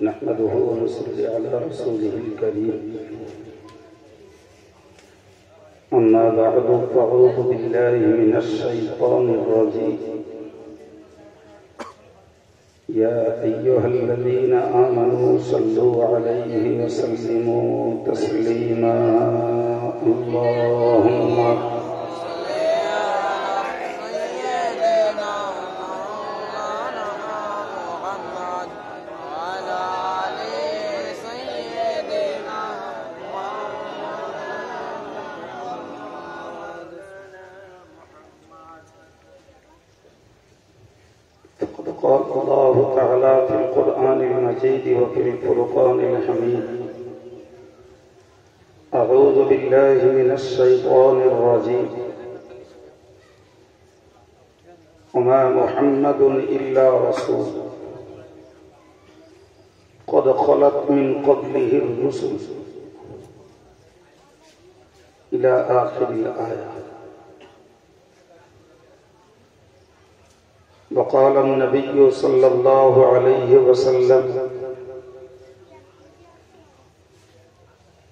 नहमदुहु व नसल्ली अला रसूलिहिल करीम अम्मा बअदु फ़अऊज़ु बिल्लाहि मिनश शैतानिर रजीम या अय्युहल्लज़ीना आमनू सल्लु अलैहि व सल्लिमू तस्लीमा अल्लाहुम्मा قال الله تعالى في القرآن المجيد وفي الفرقان الحميد أعوذ بالله من الشيطان الرجيم وما محمد إلا رسول قد خلت من قبله الرسل إلى آخر الآية. وقال النبي صلى الله عليه وسلم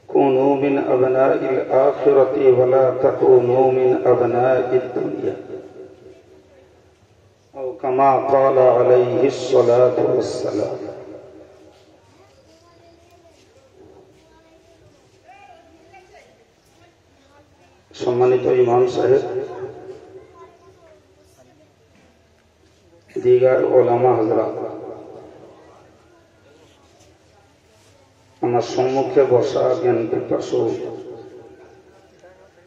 كونوا من أبناء الآخرة ولا تكونوا من أبناء الدنيا أو كما قال عليه الصلاة والسلام. সম্মানিত ইমাম সাহেব, दीगर ओलामा हजरात, আমার সম্মুখে বসা জ্ঞান পিপাসু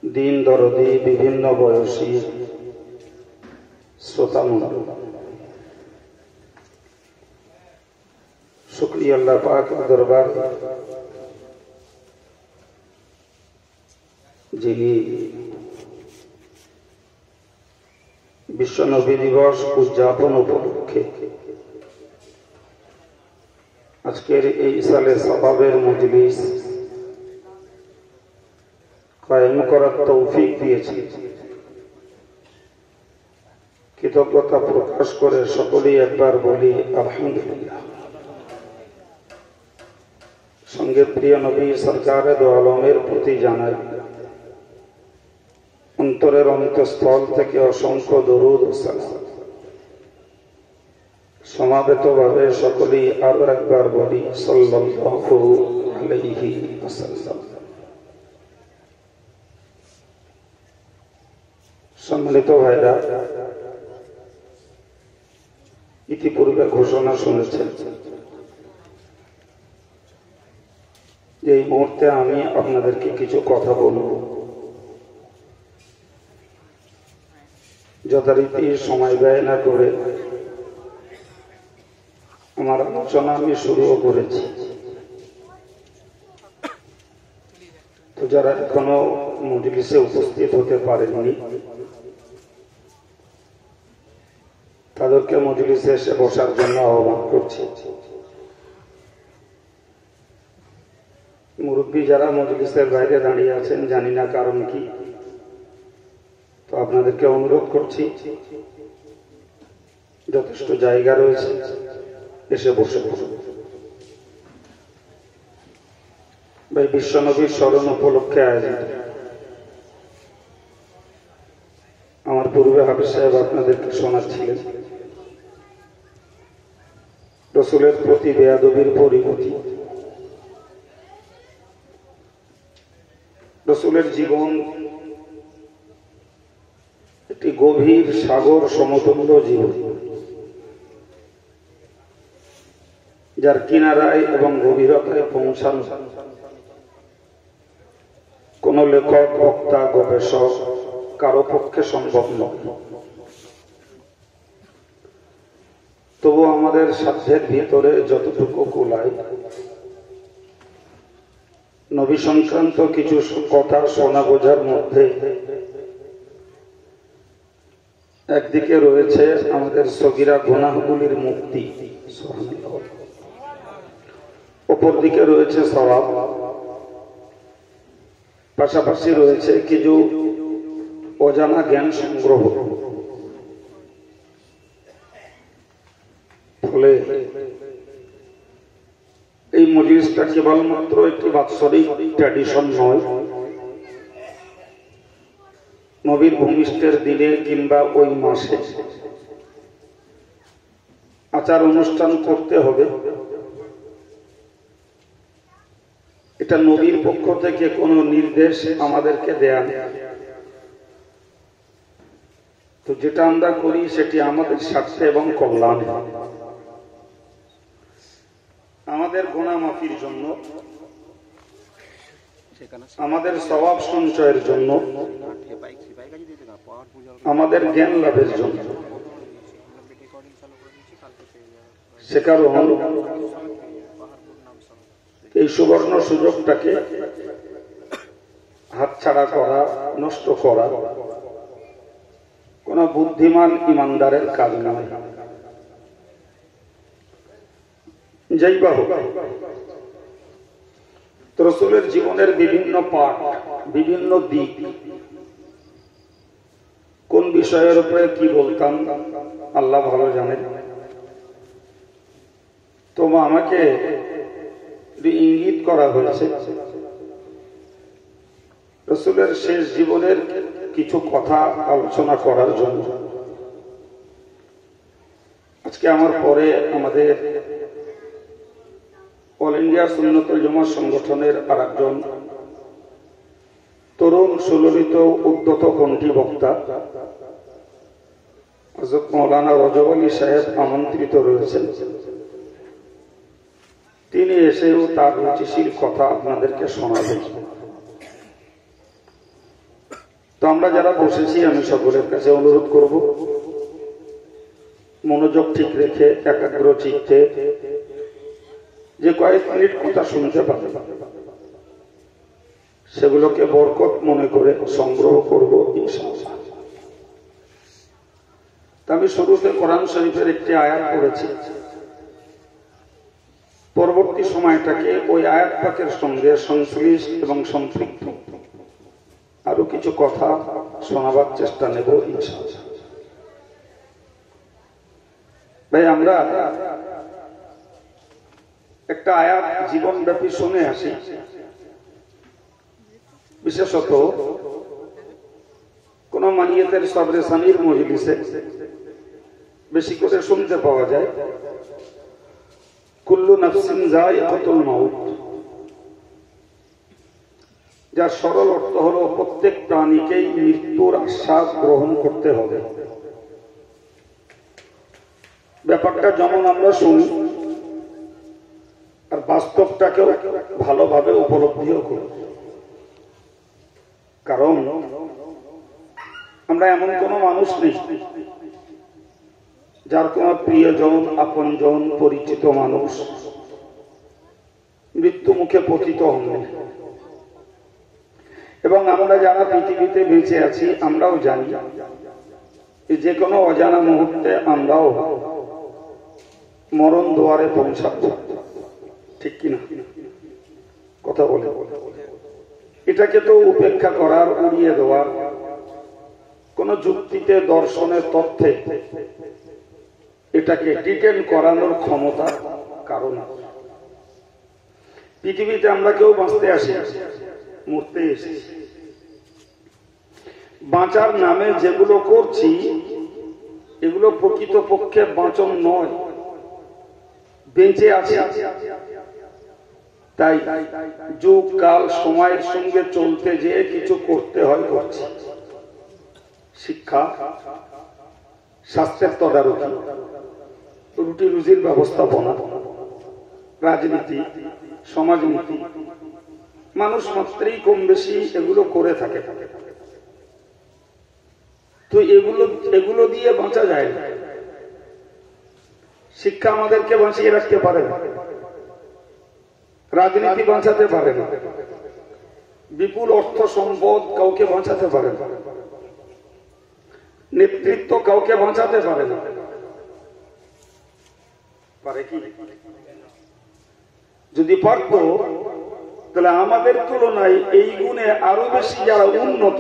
দিন দরদি বিভিন্ন বয়সী শ্রোতামণ্ডলী, শুকরিয়া আল্লাহ পাক দরবার যিনি বিশ্ব নবী দিবস উদযাপন উপলক্ষে আজকের এই সালে সওয়াবের মজলিস কায়েম করার তৌফিক দিয়েছে। কৃতজ্ঞতা প্রকাশ করে সকলেই একবার বলি আলহামদুলিল্লাহ। সঙ্গে প্রিয় নবী সরকারে দো আলমের প্রতি জানাই অন্তরের অন্তঃস্থল থেকে অসংখ্য দরুদ ও সালাম। সমাবেতভাবে সকলেই আরো একবার বলি সাল্লাল্লাহু আলাইহি ওয়াসাল্লাম। সম্মানিত ভাইরা, ইতিপূর্বে ঘোষণা শুনেছেন যে এই মুহূর্তে আমি আপনাদেরকে কিছু কথা বলবো। যথারীতি সময় ব্যয় না করে আমার আলোচনা আমি শুরুও করেছি। তো যারা এখনো মজলিসে উপস্থিত হতে পারেননি তাদেরকে মজলিসে এসে বসার জন্য আহ্বান করছি। মুরব্বী যারা মজলিসের বাইরে দাঁড়িয়ে আছেন, জানি না কারণ কি, তো আপনাদেরকে অনুরোধ করছি, যথেষ্ট জায়গা রয়েছে, এসে বসে পড়ুন। ভাই, বিশ্বনবীর স্মরণ উপলক্ষে আয়োজিত আমার পূর্বে হাফেজ সাহেব আপনাদেরকে শোনাচ্ছিলেন রসুলের প্রতি বেয়াদবির পরিণতি। রসুলের জীবন একটি গভীর সাগর সমতুল্য জীবন, যার কিনারায় এবং গভীরতায় পৌঁছানো কোন লেখক, বক্তা, গবেষক কারো পক্ষে সম্ভব নয়। তবু আমাদের সাধ্যের ভিতরে যতটুকু কুলায় নবী সংক্রান্ত কিছু কথা শোনা বোঝার মধ্যে একদিকে রয়েছে আমাদের সগীরা গুনাহগুলির মুক্তি, অপর দিকে রয়েছে সওয়াব, পাশাপাশি রয়েছে কিছু অজানা জ্ঞান সংগ্রহ। ফলে মজলিসটা কেবলমাত্র একটি বাৎসরিক ট্র্যাডিশন নয়, নবীর ভূমিষ্ঠের দিনে কিংবা ওই মাসে আচার অনুষ্ঠান করতে হবে, এটা নবীর পক্ষ থেকে কোনো নির্দেশ আমাদেরকে দেয়া নেই। তো যেটা আমরা করি সেটি আমাদের স্বার্থে এবং কল্যাণে, আমাদের গুনাহ মাফির জন্য, আমাদের সওয়াব সঞ্চয়ের জন্য, আমাদের জ্ঞান লাভের জন্য। সে কারণ এই সুবর্ণ সুযোগটাকে হাতছাড়া করা, নষ্ট করা কোন বুদ্ধিমান ইমানদারের কাজ নয়। যাই বা হোক, রাসূলের জীবনের বিভিন্ন পাঠ, বিভিন্ন দিক, কোন বিষয়ের উপরে কি বলতাম আল্লাহ ভালো জানেন। তো আমাকে ইঙ্গিত করা হয়েছে রাসূলের শেষ জীবনের কিছু কথা আলোচনা করার জন্য। আজকে আমার পরে আমাদের অল ইন্ডিয়া সুন্নতুল জামাত সংগঠনের আরেকজন তরুণ সুললিত উদ্যত কণ্ঠী বক্তা হযরত মাওলানা রজব আলী সাহেব আমন্ত্রিত রয়েছেন। তিনি এসেও তার রুচিশীল কথা আপনাদেরকে শোনাবেন। তো আমরা যারা বসেছি আমি সকলের কাছে অনুরোধ করব, মনোযোগ ঠিক রেখে একাগ্র চিত্তে যে কয়েক মিনিট কথা শুনতে পাবে সেগুলোকে বরকত মনে করে সংগ্রহ করব ইনশাআল্লাহ। আমি শুরুতে কোরআন শরীফের একটি আয়াত পড়েছি, পরবর্তী সময়টাকে ওই আয়াত পাকের সঙ্গে সংশ্লিষ্ট এবং সম্পৃক্ত আরো কিছু কথা শোনাবার চেষ্টা নেব ইনশাআল্লাহ। ভাই, আমরা একটা আয়াত জীবনব্যাপী শুনে আসি, বিশেষত কোন মানিয়াতের সবরে সানির মজলিসে বেশি করে শুনতে পাওয়া যায়, কুল্লু নাফসিন যায়িকাতুল মাউত, যার সরল অর্থ হলো প্রত্যেক প্রাণীকেই মৃত্যুর আশ্বাস গ্রহণ করতে হবে। ব্যাপারটা যেমন আমরা শুনি আর বাস্তবটাকেও ভালোভাবে উপলব্ধিও করি। কারণ আমরা এমন কোন মানুষ নেই যার কোন প্রিয়জন, আপনজন, পরিচিত মানুষ মৃত্যু মুখে পতিত হননি। এবং আমরা যারা পৃথিবীতে বেঁচে আছি আমরাও জানি যে কোনো অজানা মুহূর্তে আমরাও মরণ দুয়ারে পৌঁছাবো, ঠিক কিনা? কথা বলে এটাকে তো উপেক্ষা করার, উড়িয়ে দেওয়ার কোন যুক্তিতে, দর্শনের তথ্যে এটাকে ডিটেন করানোর ক্ষমতা কারণ পৃথিবীতে আমরা কেউ বাঁচতে আসি, মরতে এসেছি। বাঁচার নামে যেগুলো করছি এগুলো প্রকৃতপক্ষে বাঁচন নয়, বেঁচে আছে। তাই যুগ কাল সময়ের সঙ্গে চলতে যেয়ে কিছু করতে হয়, করছি। শিক্ষা, স্বাস্থ্যের তদারকি, রুটি রুজির ব্যবস্থাপনা, রাজনীতি, সমাজনীতি, মানুষ মাত্রই কম বেশি এগুলো করে থাকে। তো এগুলো দিয়ে বাঁচা যায় না। শিক্ষা আমাদেরকে বাঁচিয়ে রাখতে পারে না, রাজনীতি বাঁচাতে পারে না, বিপুল অর্থ সম্পদ কাউকে বাঁচাতে পারে না, নেতৃত্ব কাউকে বাঁচাতে পারে না। পারে কি? যদি পারত তাহলে আমাদের তুলনায় এই গুণে আরো বেশি যারা উন্নত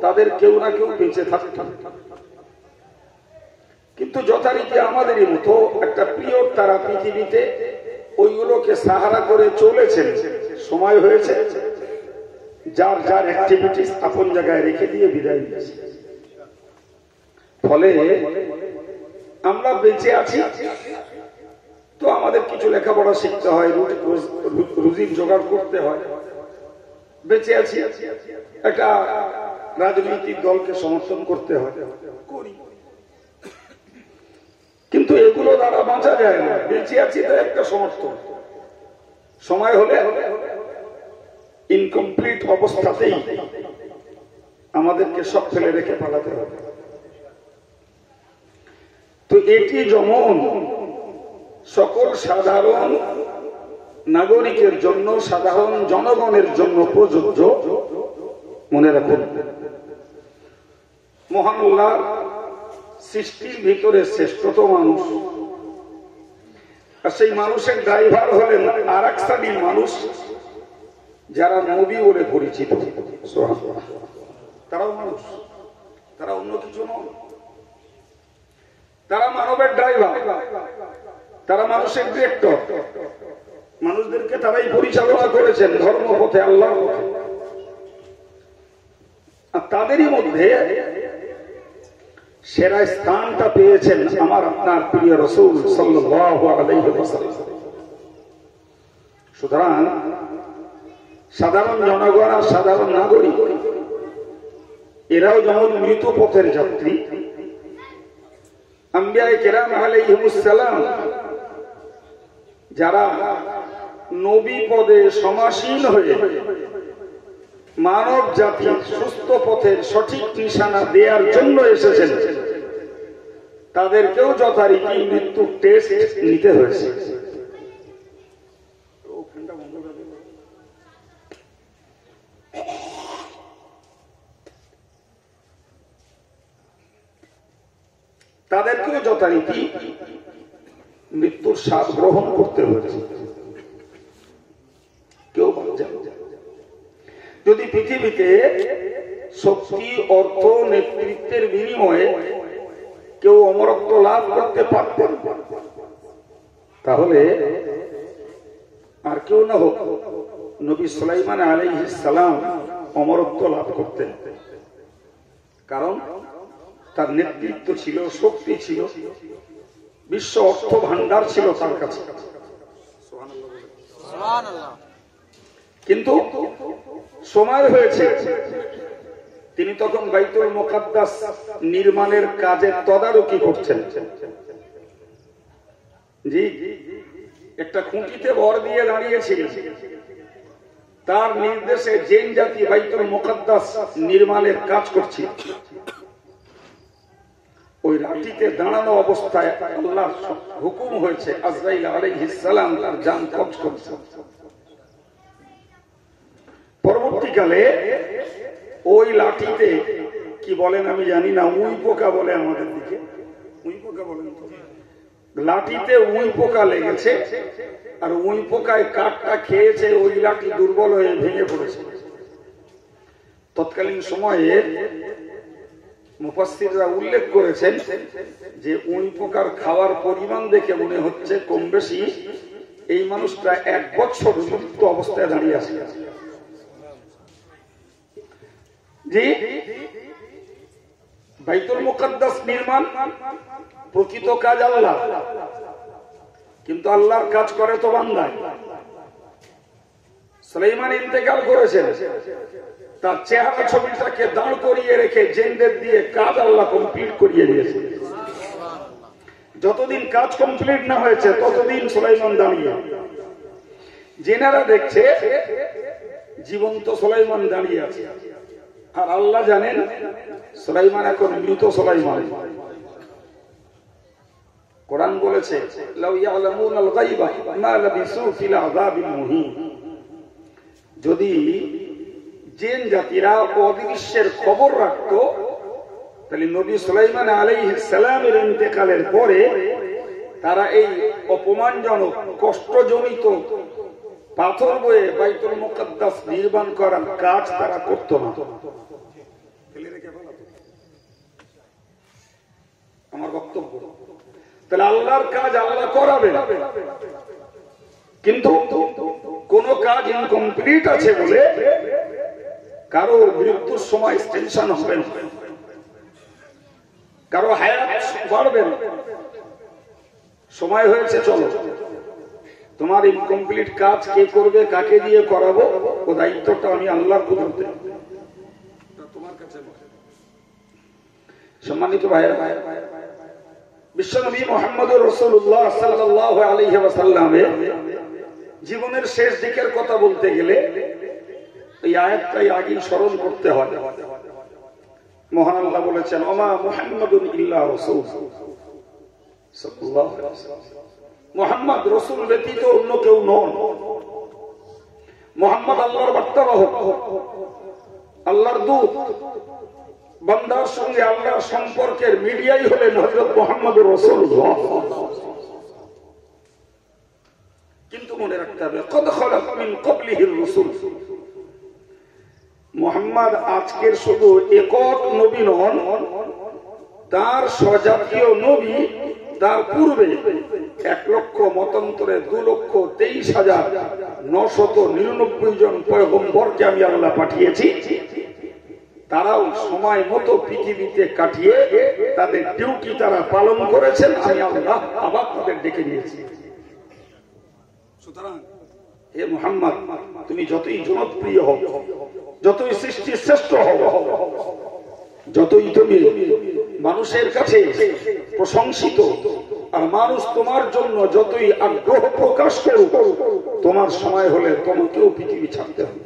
তাদের কেউ না কেউ বেঁচে থাকত। কিন্তু যথারীতি আমাদেরই মতো একটা পিরিয়ড তারা পৃথিবীতে ওইগুলোকে সাহারা করে চলেছেন, সময় হয়েছে যার যার অ্যাক্টিভিটিস আপন জায়গায় রেখে দিয়ে বিদায় দিয়েছে। ফলে আমরা বেঁচে আছি তো আমাদের কিছু লেখাপড়া শিখতে হয়, রুজির জোগাড় করতে হয়। বেঁচে আছি একটা রাজনৈতিক দলকে সমর্থন করতে হয়, করি, কিন্তু এগুলো দ্বারা বাঁচা যায় না। বেঁচে আছি তো একটা সমর্থন, সময় হলে ইনকমপ্লিট অবস্থাতেই আমাদেরকে সব ফেলে রেখে পালাতে হবে। তো এটি যেমন সকল সাধারণ নাগরিকের জন্য, সাধারণ জনগণের জন্য প্রযোজ্য, মনে রাখুন মহান আল্লাহর সৃষ্টির ভিতরে শ্রেষ্ঠতম মানুষ, আর সেই মানুষের ড্রাইভার হলেন আর এক শ্রেণীর মানুষ যারা নবী বলে পরিচিত। তারাও মানুষ, তারা অন্য কিছু নয়, তারা মানবের ড্রাইভার, তারা মানুষের ডিরেক্টর। মানুষদেরকে তারাই পরিচালনা করেছেন ধর্মপথে, আল্লাহর পথে। আর তাদেরই মধ্যে সেরা স্থানটা পেয়েছেন আমার আপনার প্রিয় রাসূল সাল্লাল্লাহু আলাইহি ওয়াসাল্লাম। সুতরাং সাধারণ জনগণ আর সাধারণ নাগরিক এরাও যেমন মৃত পথের যাত্রী, আম্বিয়া কেরাম আলাইহিমুস সালাম যারা নবী পদে সমাসীন হয়ে মানব জাতির সুস্থ পথের সঠিক নিশানা দেওয়ার জন্য এসেছেন, তাদেরকেও যথারীতি মৃত্যুর টেস্ট নিতে হয়েছে। তাদেরকেও যথারীতি মৃত্যুর স্বাদ গ্রহণ করতে হয়েছে। কেউ যদি পৃথিবীতে শক্তি, অর্থ, নেতৃত্বের বিনিময়ে কেউ অমরত্ব লাভ করতে পারতেন, তাহলে আর কেউ না হোক নবী সুলাইমান আলাইহিস সালাম অমরত্ব লাভ করতেন। কারণ তার নেতৃত্ব ছিল, শক্তি ছিল, বিশ্ব অর্থ ভান্ডার ছিল তার কাছে। কিন্তু সময় হয়েছে, তিনি তখন বাইতুল মুকাদ্দাস নির্মাণের কাজের তদারকি করছেন। জি, একটা খুঁটিতে ভর দিয়ে দাঁড়িয়েছিলেন। তার নির্দেশে জিন জাতি বাইতুল মুকাদ্দাস নির্মাণের কাজ করছে। ওই লাঠিতে দাঁড়ানো অবস্থায় আল্লাহর হুকুম হয়েছে আজরাইল আলাইহিস সালাম তার জান কবজ করছে। পরবর্তীকালে ওই লাঠিতে কি বলেন আমি জানি না, উই পোকা বলে আমাদের দিকে, উই পোকা বলেন। লাঠিতে উই পোকা লেগেছে, আর উই পোকায় কাঠটা খেয়েছে, ওই লাঠি দুর্বল হয়ে ভেঙে পড়েছে। তৎকালীন সময়ে মুফাসসিররা উল্লেখ করেছেন যে উই পোকার খাওয়ার পরিমাণ দেখে মনে হচ্ছে কম বেশি এই মানুষটা 1 বছর সুস্থ অবস্থায় দাঁড়িয়ে আছে। জি, বাইতুল মুকাদ্দাস নির্মাণ প্রকৃত কাজ আল্লাহ, কিন্তু আল্লাহর কাজ করে তো বান্দায়। সুলাইমান ইন্তেকাল করেছেন, তার চেহারা ছবিটাকে দাঁড় করিয়ে রেখে জিনদের দিয়ে কাজ আল্লাহ কমপ্লিট করিয়ে দিয়েছে। যতদিন কাজ কমপ্লিট না হয়েছে ততদিন সুলাইমান দাঁড়িয়ে। জিনেরা দেখছে জীবন্ত সুলাইমান দাঁড়িয়ে আছে, আর আল্লাহ জানেন সুলাইমান এখন মৃত সুলাইমান। কোরআন বলেছে লাউ ইয়ালামুনাল গায়বা মা লাবিসু ফিল আযাবিল মুহিন। যদি জিন জাতিরা অদৃশ্যের খবর রাখতো, তাহলে নবী সুলাইমান আলাইহিস সালামের ইন্তেকালের পরে তারা এই অপমানজনক কষ্টজনিত পাথর বয়ে বাইতুল মুকাদ্দাস নির্মাণ করার কাজ তারা করত না। আমার বক্তব্য, তাহলে আল্লাহর কাজ আল্লাহ করাবেন, কিন্তু কোন কাজ ইনকমপ্লিট আছে বলে কারো মৃত্যুর সময় টেনশন হবে না, কারো হায়াত বাড়বে না। সময় হয়েছে, চলো তোমার ইনকমপ্লিট কাজ কে করবে, কাকে দিয়ে করাবো, ও দায়িত্বটা আমি আল্লাহর কুদরতে তোমার কাছে। সম্মানিত ভাইয়েরা, বিশ্বনবী মুহাম্মদুর রাসূলুল্লাহ সাল্লাল্লাহু আলাইহি ওয়াসাল্লামের জীবনের শেষ দিকের কথা বলতে গেলে এই আয়াতটাই আগে স্মরণ করতে হয়। মহান আল্লাহ বলেছেন, ওমা মুহাম্মাদুন ইল্লা রাসূল সাল্লাল্লাহু আলাইহি ওয়াসাল্লাম, মুহাম্মদ রাসূল ব্যতীত অন্য কেউ নন। মুহাম্মদ আল্লাহর বার্তাবাহক, আল্লাহর দূত। বান্দার সঙ্গে আল্লাহর সম্পর্কের মিডিয়াই হলেন হযরত মুহাম্মদুর রাসূলুল্লাহ। কিন্তু মনে রাখতে হবে, কদ খালাত মিন ক্বাবলিহির রাসূল, মুহাম্মদ আজকের শুধু একক নবী নন, তার স্বজাতীয় নবী তার পূর্বে 1 লক্ষ মতান্তরে 2,23,999 জন পয়গম্বরকে আমি আল্লাহ পাঠিয়েছি। তারাও সময় মতো পৃথিবীতে কাটিয়ে তাদের ডিউটি তারা পালন করেছেন। আমি আল্লাহ আবার তাদের ডেকে নিয়েছি। সুতরাং হে মুহাম্মদ, তুমি যতই জনপ্রিয় হও, যতই সৃষ্টির শ্রেষ্ঠ হও, যতই তুমি মানুষের কাছে প্রশংসিত, আর মানুষ তোমার জন্য যতই আগ্রহ প্রকাশ করুক, তোমার সময় হলে তোমাকেও পৃথিবী ছাড়তে হবে।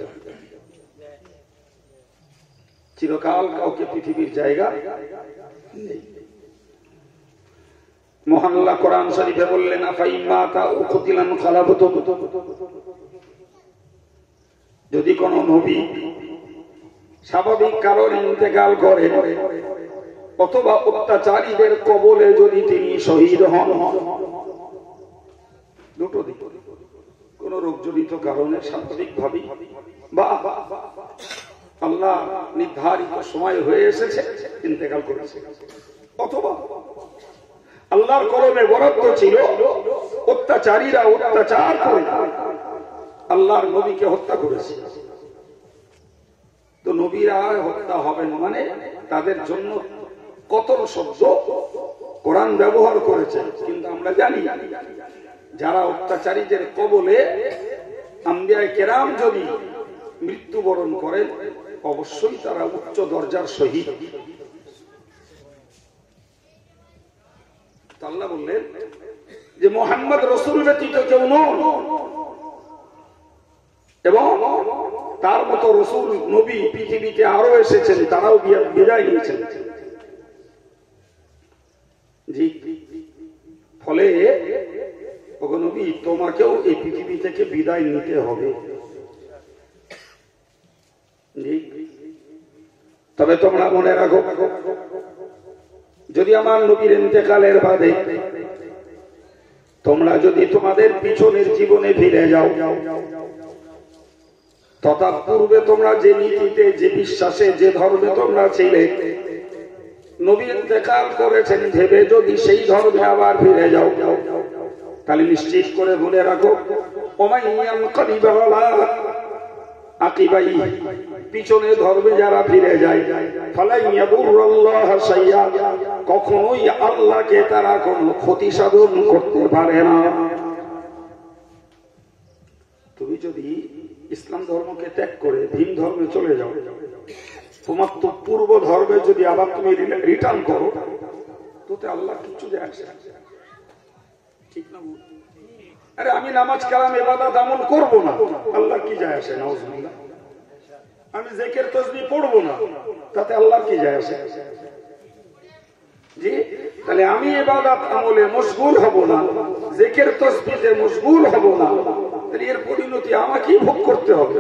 চিরকাল কাউকে পৃথিবীর জায়গা নেই। মহান আল্লাহ কোরআন শরীফে বললেন, আফাইমাতা উকতিলান খালাবতুম, যদি কোন নবী স্বাভাবিক কারণে ইন্তেকাল করে অথবা অত্যাচারীদের কবলে যদি তিনি শহীদ হন, দুটো দিক, কোন রোগজনিত কারণে স্বাভাবিকভাবে বা আল্লাহ নির্ধারিত সময় হয়ে এসেছে ইন্তেকাল করেছে, অথবা আল্লাহর কলমে বরাদ্দ ছিল অত্যাচারীরা অত্যাচার করে আল্লাহর নবীকে হত্যা করেছে, তো নবীরা হত্যা হবেন মানে তাদের জন্য কতল শব্দ কোরআন ব্যবহার করেছে। কিন্তু আমরা জানি যারা অত্যাচারীদের কবলে আম্বিয়া কেরাম যদি মৃত্যুবরণ করেন, অবশ্যই তারা উচ্চ দরজার শহীদ। আল্লাহ বললেন যে মুহাম্মদ রাসূল ব্যতীত কেউ নন, এবং তার মতো রাসূল নবী পৃথিবীতে আরো এসেছেন, তারাও বিদায় নিয়েছেন। জি, ফলে ওগো নবী, তোমাকেও এই পৃথিবী থেকে বিদায় নিতে হবে। তবে তোমরা মনে রাখো, যদি আমার নবীর ইন্তেকালের বাদে তোমরা যদি তোমাদের পিছনের জীবনে ফিরে যাও, তথা পূর্বে তোমরা যে নীতিতে, যে বিশ্বাসে, যে ধর্মে তোমরা ছিলে, নবী ইন্তেকাল করেছেন ভেবে যদি সেই ধর্মে আবার ফিরে যাও, তাহলে নিশ্চিত করে মনে রাখো, পিছনে ধর্মে যারা ফিরে যায়, কখনোই আল্লাহকে তারা কোনো ক্ষতি সাধন করতে পারে না। তুমি যদি ইসলাম ধর্মকে ত্যাগ করে ভিন ধর্মে চলে যাও, তোমার তো পূর্ব ধর্মে যদি আবার তুমি রিটার্ন করো, তোতে আল্লাহ কিছু যায় আসে, ঠিক না? আরে আমি নামাজ কালাম ইবাদত আমল করবো না, আল্লাহ কি যায় আসে? নাউজুবিল্লাহ। আমি জিকির তাসবিহ পড়বো না, তাতে আল্লাহ কি যায় আসে? জি, তাহলে আমি ইবাদত আমলে মশগুল হব না, জিকির তাসবিহে মশগুল হব না, তাহলে এর পরিণতি আমাকেই ভোগ করতে হবে,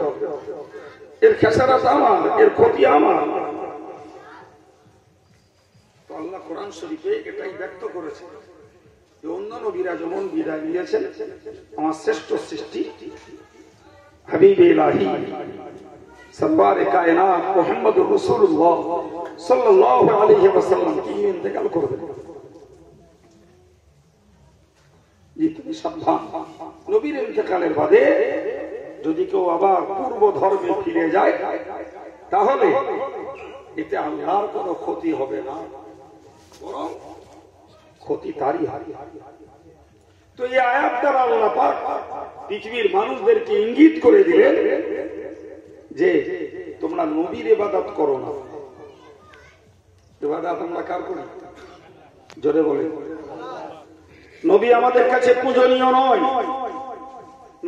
এর খেসারত আমার, এর ক্ষতি আমার। তো আল্লাহ কোরআন শরীফে এটাই ব্যক্ত করেছে যে অন্য নবীরা যেমন বিদায় নিয়েছেন, আমার শ্রেষ্ঠ সৃষ্টি হাবিবে ইলাহি সরওয়ারে কায়নাত মুহাম্মদুর রাসূলুল্লাহ সাল্লাল্লাহু আলাইহি ওয়াসাল্লাম কি ইন্তেকাল করবেন। জি, তুমি সাবধান, নবীর ইন্তেকালের বাদে যদি কেউ আবার পূর্ব ধর্মে ফিরে যায় তাহলে এতে আল্লাহর কোনো ক্ষতি হবে না, বরং ক্ষতি তারই হবে। তো এই আয়াত দ্বারা আল্লাহ পাক পৃথিবীর মানুষদেরকে ইঙ্গিত করে দিলেন যে তোমরা নবীর ইবাদত করো না। ইবাদত আমরা কার করি? জোরে বলে। নবী আমাদের কাছে পূজনীয় নয়,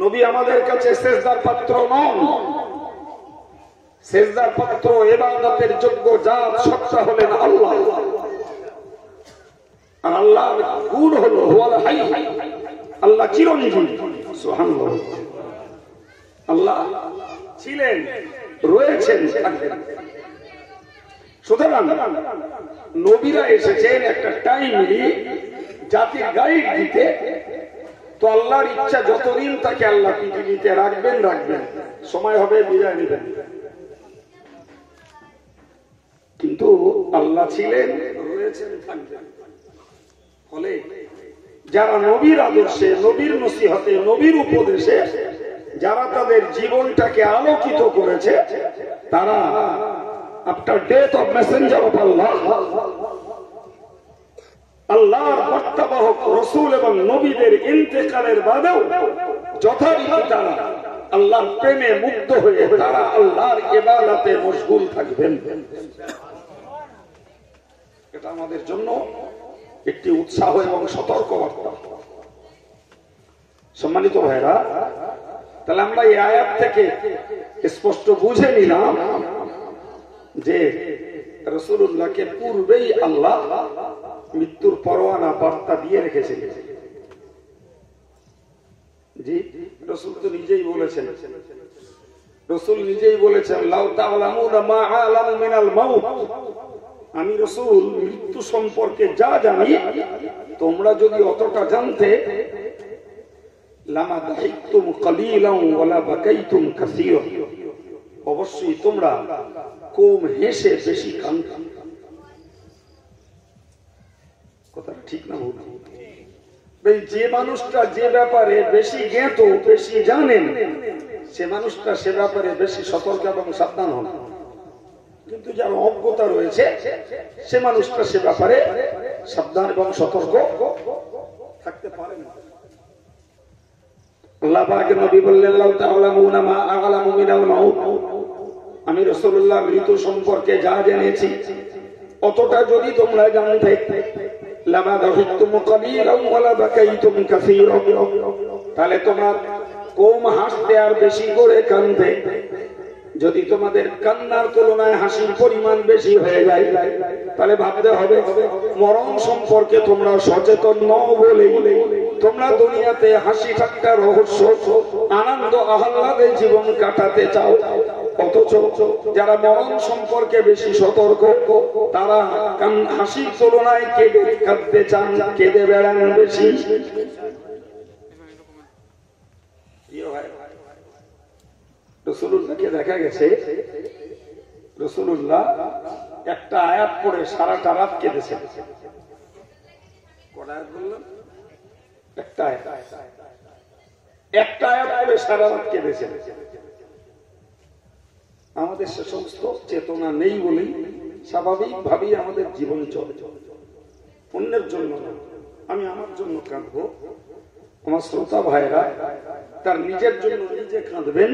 নবী আমাদের কাছে সেজদার পাত্র নন। সেজদার পাত্র ইবাদতের যোগ্য জাত সত্তা হলেন আল্লাহ। আর আল্লাহর গুণ হলো হুয়াল হাই, আল্লাহ চিরঞ্জীব। সুবহানাল্লাহ। আল্লাহ ছিলেন, রয়েছেন, থাকবেন। সুতরাং নবীরা এসেছেন একটা টাইমলি জাতির গাইড দিতে। তো আল্লাহর ইচ্ছা যতদিন তাকে আল্লাহ পৃথিবীতে রাখবেন, সময় হবে বিদায় নেবেন। কিন্তু আল্লাহ ছিলেন, রয়েছেন, থাকবেন। ফলে যারা নবীর আদর্শে, নবীর নসিহতে, নবীর উপদেশে যারা তাদের জীবনটাকে আলোকিত করেছে, তারা after death of messenger of Allah, আল্লাহর বার্তাবাহক রাসূল এবং নবীদের ইন্তেকালের বাদেও যথারীতি তারা আল্লাহর প্রেমে মুগ্ধ হয়ে তারা আল্লাহর ইবাদতে মশগুল থাকবেন। এটা আমাদের জন্য একটি উৎসাহ এবং সতর্কবার্তা। সম্মানিত ভাইরা, তাহলে আমরা এই আয়াত থেকে স্পষ্ট বুঝে নিলাম যে রাসূলুল্লাহকে পূর্বেই আল্লাহ মৃত্যুর পরোয়ানা বার্তা দিয়ে রেখেছিলেন। জি, রাসূল তো নিজেই বলেছেন, রাসূল নিজেই বলেছেন, লাউ তা'লামুনা মা আ'লামু মিনাল মাউত, আমি রাসূল মৃত্যু সম্পর্কে যা জানি তোমরা যদি অতটা জানতে, লামা দাহিকতুম কালীলান ওয়ালা বাকাইতুম কাসীরা, অবশ্যই তোমরা কম হেসে বেশি কাঁদতে। কথা ঠিক না ভুল? যে মানুষটা যে ব্যাপারে বেশি জ্ঞাত, বেশি জানেন, সে মানুষটা সে ব্যাপারে বেশি সতর্ক এবং সাবধান হন। কিন্তু যার অজ্ঞতা রয়েছে সে মানুষটা সে ব্যাপারে সাবধান এবং সতর্ক থাকতে পারে না। আল্লাহ পাকের নবী বললেন, লাউ তা'লামুনা মা আ'লামু মিনাল মাউত, আমি রাসূলুল্লাহ মৃত্যু সম্পর্কে যা জেনেছি অতটা যদি তোমরা জানতে, লামা দাহিকতুম কালীলান ওয়ালা বাকাইতুম কাসীরা, তাহলে তোমরা কম হাসতে আর বেশি করে কাঁদতে। যদি তোমাদের কান্নার তুলনায় হাসির পরিমাণ বেশি হয়ে যায়, তাহলে ভাবতে হবে মরণ সম্পর্কে তোমরা সচেতন নও বলেই তোমরা দুনিয়াতে হাসি ঠাট্টা, রহস্য, আনন্দ, আহ্লাদে জীবন কাটাতে চাও। অথচ যারা মরণ সম্পর্কে বেশি সতর্ক, তারা হাসির তুলনায় কেঁদে কাঁদতে চান, কেঁদে বেড়ান বেশি। রাসূলুল্লাহকে দেখা গেছে, রাসূলুল্লাহ একটা আয়াত পড়ে সারাটা রাত কেঁদেছেন। কটা আয়াত বললাম? একটা আয়াত পড়ে সারা রাত কেঁদেছেন। আমাদের সে সমস্ত চেতনা নেই বলেই স্বাভাবিকভাবেই আমাদের জীবন চলে। অন্যের জন্য না, আমি আমার জন্য কাঁদবো। আমার শ্রোতা ভাইরা তার নিজের জন্য নিজে কাঁদবেন,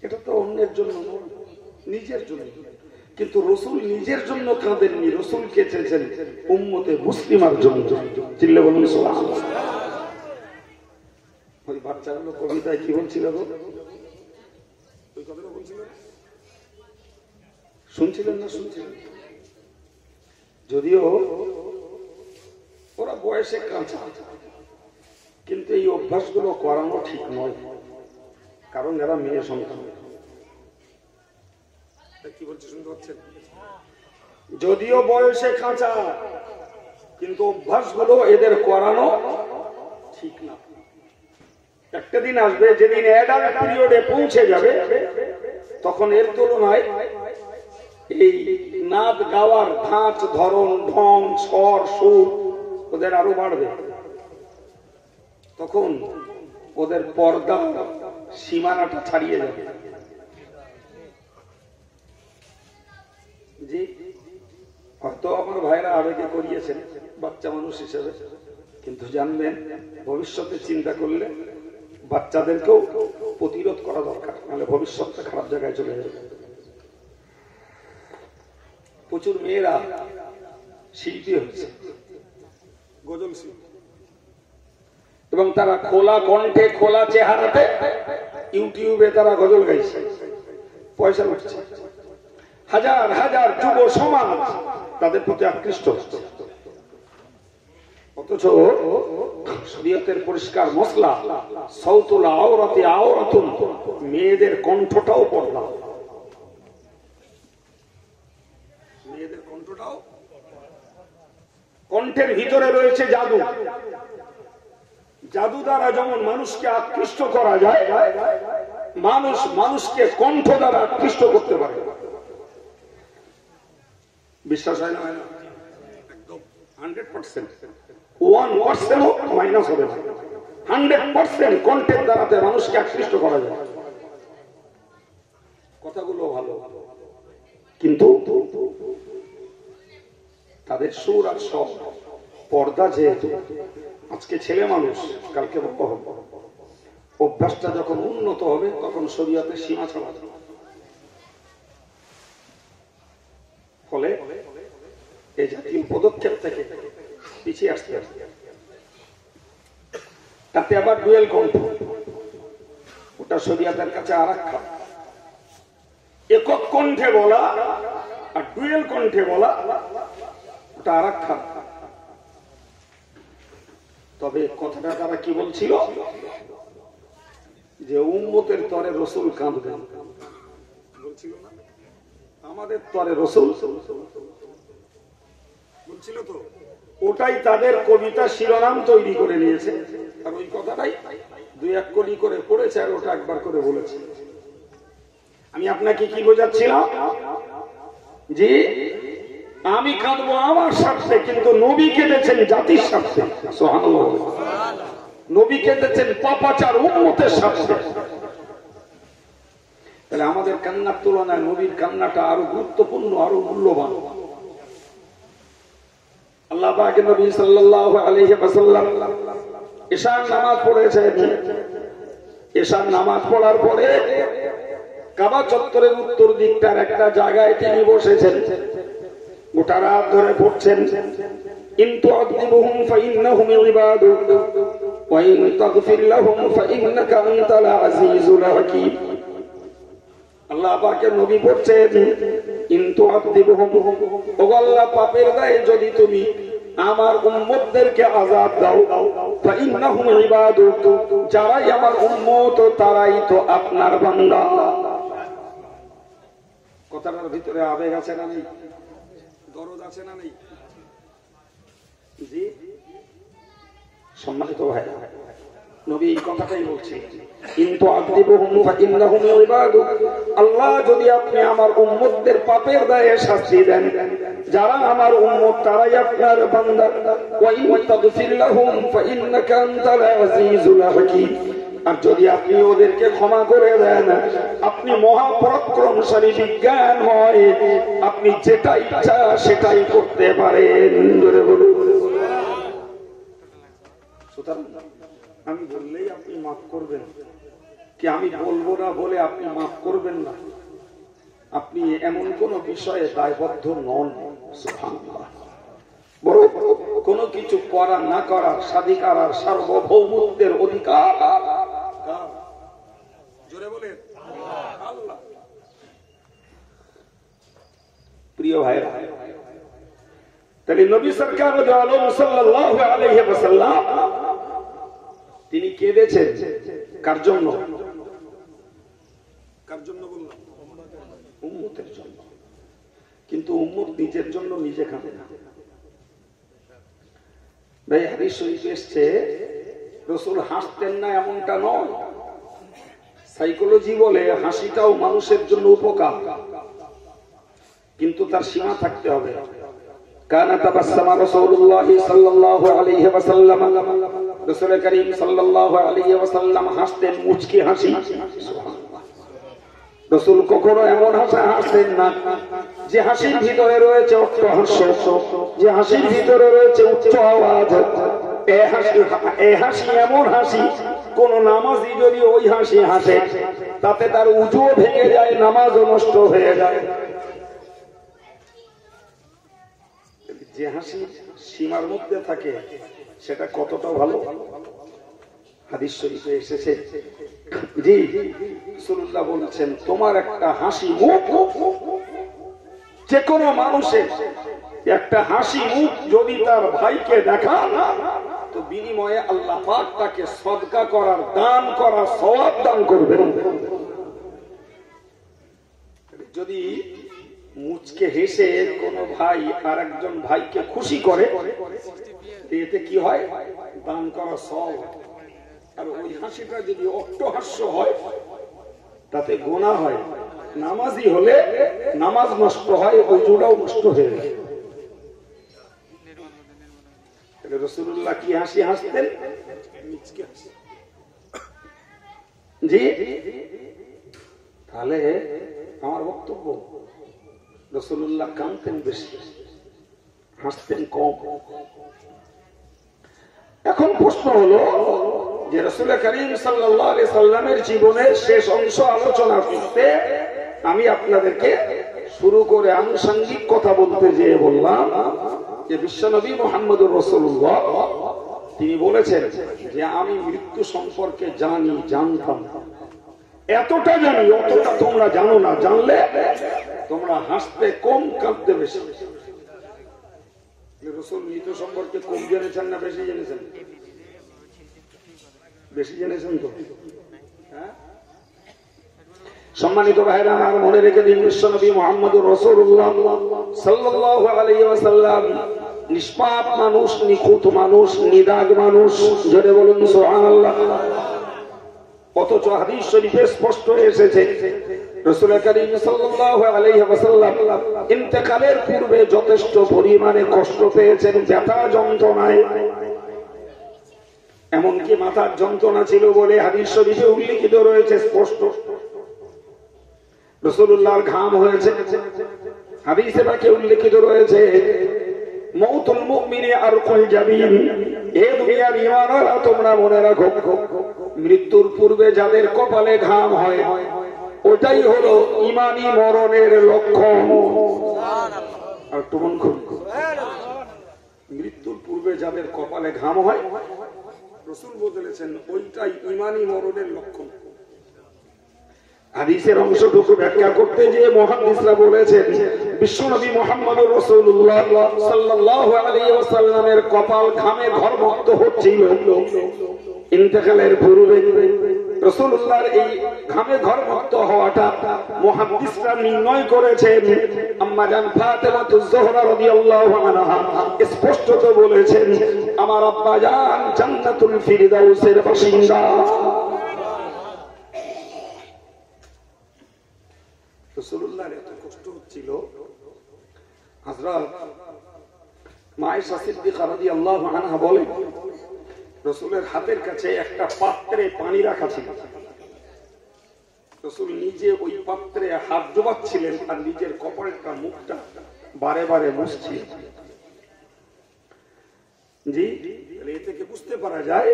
এটা তো অন্যের জন্য নয়, নিজের জন্য। কিন্তু রাসূল নিজের জন্য কাঁদেননি, রাসূল কেঁদেছেন উম্মতে মুসলিমার জন্য। চিল্লে বলুন সুবহানাল্লাহ। ওই বাচ্চাগুলো কবিতায় কি বলছিল গো? ওই কথাটা বলছিল, শুনছিলেন না? শুনছিলেন? যদিও ওরা বয়সে কাঁচা, কিন্তু এই অভ্যাসগুলো করানো ঠিক নয়, কারণ এরা মেয়ে সন্তান। কি বলছে শুনতে পাচ্ছেন? যদিও বয়সে কাঁচা, কিন্তু অভ্যাসগুলো এদের করানো ঠিক না। একটা দিন আসবে যেদিন অ্যাডাল্ট পিরিয়ডে পৌঁছে যাবে, তখন এর তুলনায় এই নাচ গাওয়ার ধাঁচ, ধরন, ঢং, স্বর, সুর ওদের আরো বাড়বে। তখন ওদের পর্দা সীমানাটা ছাড়িয়ে যাবে। জি, হয়তো আমার ভাইরা আবেগে করিয়েছেন বাচ্চা মানুষ হিসেবে, কিন্তু জানবেন ভবিষ্যতে চিন্তা করলে বাচ্চাদেরকেও প্রতিরোধ করা দরকার, নাহলে ভবিষ্যৎটা খারাপ জায়গায় চলে যাবে। প্রচুর মেয়েরা শিল্পী হচ্ছে, গজল শিল্পী, এবং তারা খোলা কণ্ঠে খোলা চেহারাতে ইউটিউবে তারা গজল গাইছে, পয়সা উঠছে। হাজার হাজার যুব সমাজ তাদের প্রতি আকৃষ্ট হচ্ছে। অথচ শরীয়তের পরিষ্কার মসলা সাউতুল আওরাতি আওরাতুন, মেয়েদের কণ্ঠটাও পর্দা, মেয়েদের কণ্ঠটাও, কণ্ঠের ভিতরে রয়েছে জাদু। জাদু দ্বারা যেমন মানুষকে আকৃষ্ট করা যায়, মানুষ মানুষকে কণ্ঠ দ্বারা আকৃষ্ট করতে পারে। বিশ্বাস হয় না? একদম 100%, 1% মাইনাস হবে না, 100% কণ্ঠের দ্বারাতে মানুষকে আকৃষ্ট করা যায়। কথাগুলো ভালো, কিন্তু তাদের সুর আর সব পর্দা। যেহেতু আজকে ছেলে মানুষ, কালকে অভ্যাসটা যখন উন্নত হবে তখন শরীয়তের সীমা ছাড়া, ফলে এই জাতীয় পদক্ষেপ থেকে পিছিয়ে আসতে হবে। তাতে আবার ডুয়েল কণ্ঠ, ওটা শরীয়তের কাছে আরাক্ষা। একক কণ্ঠে বলা আর ডুয়েল কণ্ঠে বলা ওটা আরাক্ষা। তবে কথাটা তারা কি বলছিল, যে উম্মতের তরে রসুল কাঁদবেন, বলছিল না? আমাদের তরে রসুল বলছিল তো, ওটাই তাদের কবিতা শিরোনাম তৈরি করে নিয়েছে। আর ওই কথাটাই দুই এক কলি করে পড়েছে, আর ওটা একবার করে বলেছে। আমি আপনাকে কি বোঝাচ্ছিলাম, যে আমি কাঁদবো আমার স্বার্থে, কিন্তু নবী কেঁদেছেন জাতির স্বার্থে। সুবহানাল্লাহ। নবী কেঁদেছেন পাপাচার উম্মতের স্বার্থে। তাহলে আমাদের কান্নার তুলনায় নবীর কান্নাটা আরো গুরুত্বপূর্ণ, আরো মূল্যবান। আল্লাহ পাক নবী সাল্লাল্লাহু আলাইহি ওয়াসাল্লাম ইশার নামাজ পড়েছেন। ইশার নামাজ পড়ার পরে কাবা চত্বরের উত্তর দিকটার একটা জায়গায় তিনি বসেছেন, গোটা রাত ধরে পড়ছেন। ইন তুআযিবুহুম ফাইন্নাহুম ইবাদুক ওয়া ইন তাগফির লাহুম ফাইন্নাকা আনতাল আজিজুল হাকীম। আল্লাহ পাকের নবী পড়ছেন, ইন তুআযিবুহুম, ও আল্লাহ পাপের দায়ে যদি তুমি আমার উম্মতদেরকে আযাব দাও, ফাইন্নাহুম ইবাদুক, যারাই আমার উম্মত তারাই তো আপনার বান্দা। কথাটার ভিতরে আবেগ আছে না নেই? দরদ আছে না নেই? জি সম্মানিত ভাই, নবী এই কথাটাই বলছেন, কিন্তু আযিবুহুম ফাইন্নাহুম ইবাদুক। আল্লাহ যদি আপনি আমার উম্মতদের পাপের দায়ে শাস্তি দেন, যারা আমার উম্মত তারাই আপনার বান্দা। ওয়া ইন তাগফির লাহুম ফাইন্নাকা আনতাল আজিজুল হাকীম, আর যদি আপনি ওদেরকে ক্ষমা করে দেন, আপনি মহাপরাক্রমশালী, বিজ্ঞান হয়, আপনি যেটা ইচ্ছা সেটাই করতে পারেন। সুতরাং আমি বললেই আপনি মাফ করবেন কি? আমি বলবো না বলে আপনি মাফ করবেন না? আপনি এমন কোন বিষয়ে দায়বদ্ধ নন। সুবহানাল্লাহ। বড় কোন কিছু করা না করার স্বাধিকার আর সার্বভৌমত্বের অধিকার জোরে বলেন আল্লাহ। প্রিয় ভাইরা, তাহলে নবী সরকার সাল্লাল্লাহু আলাইহি ওয়াসাল্লাম তিনি কেঁদেছেন কার জন্য? কার জন্য বললাম? উম্মতের জন্য। কিন্তু উম্মত নিজের জন্য নিজে কাঁদে না। ভাই হাদিস শরীফে এসেছে রাসূল হাসতেন না এমনটা নয়। সাইকোলজি বলে হাসিটাও মানুষের জন্য উপকার, কিন্তু তার সীমা থাকতে হবে। কানা তাবাসসামা রাসূলুল্লাহ সাল্লাল্লাহু আলাইহি ওয়াসাল্লাম, রাসূল করিম সাল্লাল্লাহু আলাইহি ওয়াসাল্লাম হাসতেন মুচকি হাসি। সুবহানাল্লাহ। রাসূল কখনো এমন হাসি হাসতেন না যে হাসির ভিতরে রয়েছে অট্টহাস্য, যে হাসির ভিতরে রয়েছে উচ্চ আওয়াজ। এই হাসি এমন হাসি, কোন নামাজি যদি ওই হাসি হাসে তাতে তার উজুও ভেঙে যায়, নামাজও নষ্ট হয়ে যায়। যে হাসি সীমার মধ্যে থাকে সেটা কতটা ভালো। হাদিস শরীফে এসেছে, জি রাসূলুল্লাহ বলেছেন, তোমার একটা হাসি মুখ, যে কোনো মানুষের একটা হাসি মুখ যদি তার ভাইকে দেখান তো বিনিময়ে আল্লাহ পাক তাকে সদকা করার, দান করার সওয়াব দান করবেন। যদি মুচকে হেসে কোন ভাই আর একজন ভাইকে খুশি করে এতে কি হয়? দান করা সওয়াব। আর ওই হাসিটা যদি অট্টহাস্য হয় তাতে গুনাহ হয়। নামাজি হলে নামাজ নষ্ট হয়, ওজুটাও নষ্ট হয়ে যায়। রাসূলুল্লাহ কি হাসি হাসতেন? জি, তাহলে আমার বক্তব্য, রাসূলুল্লাহ কাঁদতেন বেশি, হাসতেন কম। এখন প্রশ্ন হলো যে রাসূল করিম সাল্লাল্লাহু আলাইহি সাল্লামের জীবনের শেষ অংশ আলোচনা করতে আমি আপনাদেরকে শুরু করে আনুষঙ্গিক কথা বলতে যেয়ে বললাম যে বিশ্বনবী মুহাম্মদুর রাসূলুল্লাহ তিনি বলেছেন যে আমি মৃত্যু সম্পর্কে জানতাম, এতটা জানি অতটা তোমরা জানো না, জানলে তোমরা হাসতে কম, কাঁদতে বেশি। রাসূল মৃত্যু সম্পর্কে কম জেনেছেন না বেশি জেনেছেন? বেশি জেনেছেন তো। সম্মানিত ভাইরা আমার, মনে রেখে দিন, বিশ্বনবী মুহাম্মদুর রাসূলুল্লাহ সাল্লাল্লাহু আলাইহি ওয়াসাল্লাম নিষ্পাপ মানুষ, নিখুঁত মানুষ, নিদাগ মানুষ। জোরে বলুন সুবহানাল্লাহ। অথচ হাদিস শরীফে স্পষ্ট এসেছে রাসূল করিম সাল্লাল্লাহু আলাইহি ওয়াসাল্লাম ইন্তেকালের পূর্বে যথেষ্ট পরিমাণে কষ্ট পেয়েছেন, ব্যথা যন্ত্রণায়, এমনকি মাথার যন্ত্রণা ছিল বলে হাদিস শরীফে উল্লেখিত রয়েছে স্পষ্ট। রাসূলুল্লাহর ঘাম হয়েছে, হাদিসে বাকি উল্লেখিত রয়েছে মাউতুল মুমিনি আরকুল জাবিন। হে দুনিয়ার ঈমানওয়ালা, তোমরা মনে রাখো, মৃত্যুর পূর্বে যাদের কপালে ঘাম হয় ওটাই হলো ঈমানি মরণের লক্ষণ। আর তোমন মৃত্যুর পূর্বে যাদের কপালে ঘাম হয় রাসূল বলেছেন ওইটাই ঈমানি মরণের লক্ষণ। হাদিসের অংশটুকু ব্যাখ্যা করতে গিয়ে মুহাদ্দিসরা বলেছেন বিশ্বনবী মুহাম্মদুর রাসূলুল্লাহ সাল্লাল্লাহু আলাইহি ওয়াসাল্লামের কপাল ঘামে ঘরমুক্ত হচ্ছিল ইন্তেকালের পূর্বে। রাসূলুল্লাহর এই ঘামে ঘরমুক্ত হওয়াটা মুহাদ্দিসরা নির্ণয় করেছেন। আম্মা জান ফাতেমাতুজ জোহরা রাদিয়াল্লাহু আনহা স্পষ্টত বলেছেন, আমার আব্বা জান জান্নাতুল ফিরদাউসের বাসিন্দা। রাসূলুল্লাহর এত কষ্ট হচ্ছিল, হযরত মায়েশা সিদ্দিকা রাদিয়াল্লাহু আনহা বলেন রাসূলের হাতের কাছে একটা পাত্রে পানি রাখা ছিল। রাসূল নিজে ওই পাত্রে হাত ডোবাচ্ছিলেন আর নিজের কপালটা, মুখটা বারে বারে মুছছিলেন। জি, এ থেকে বুঝতে পারা যায়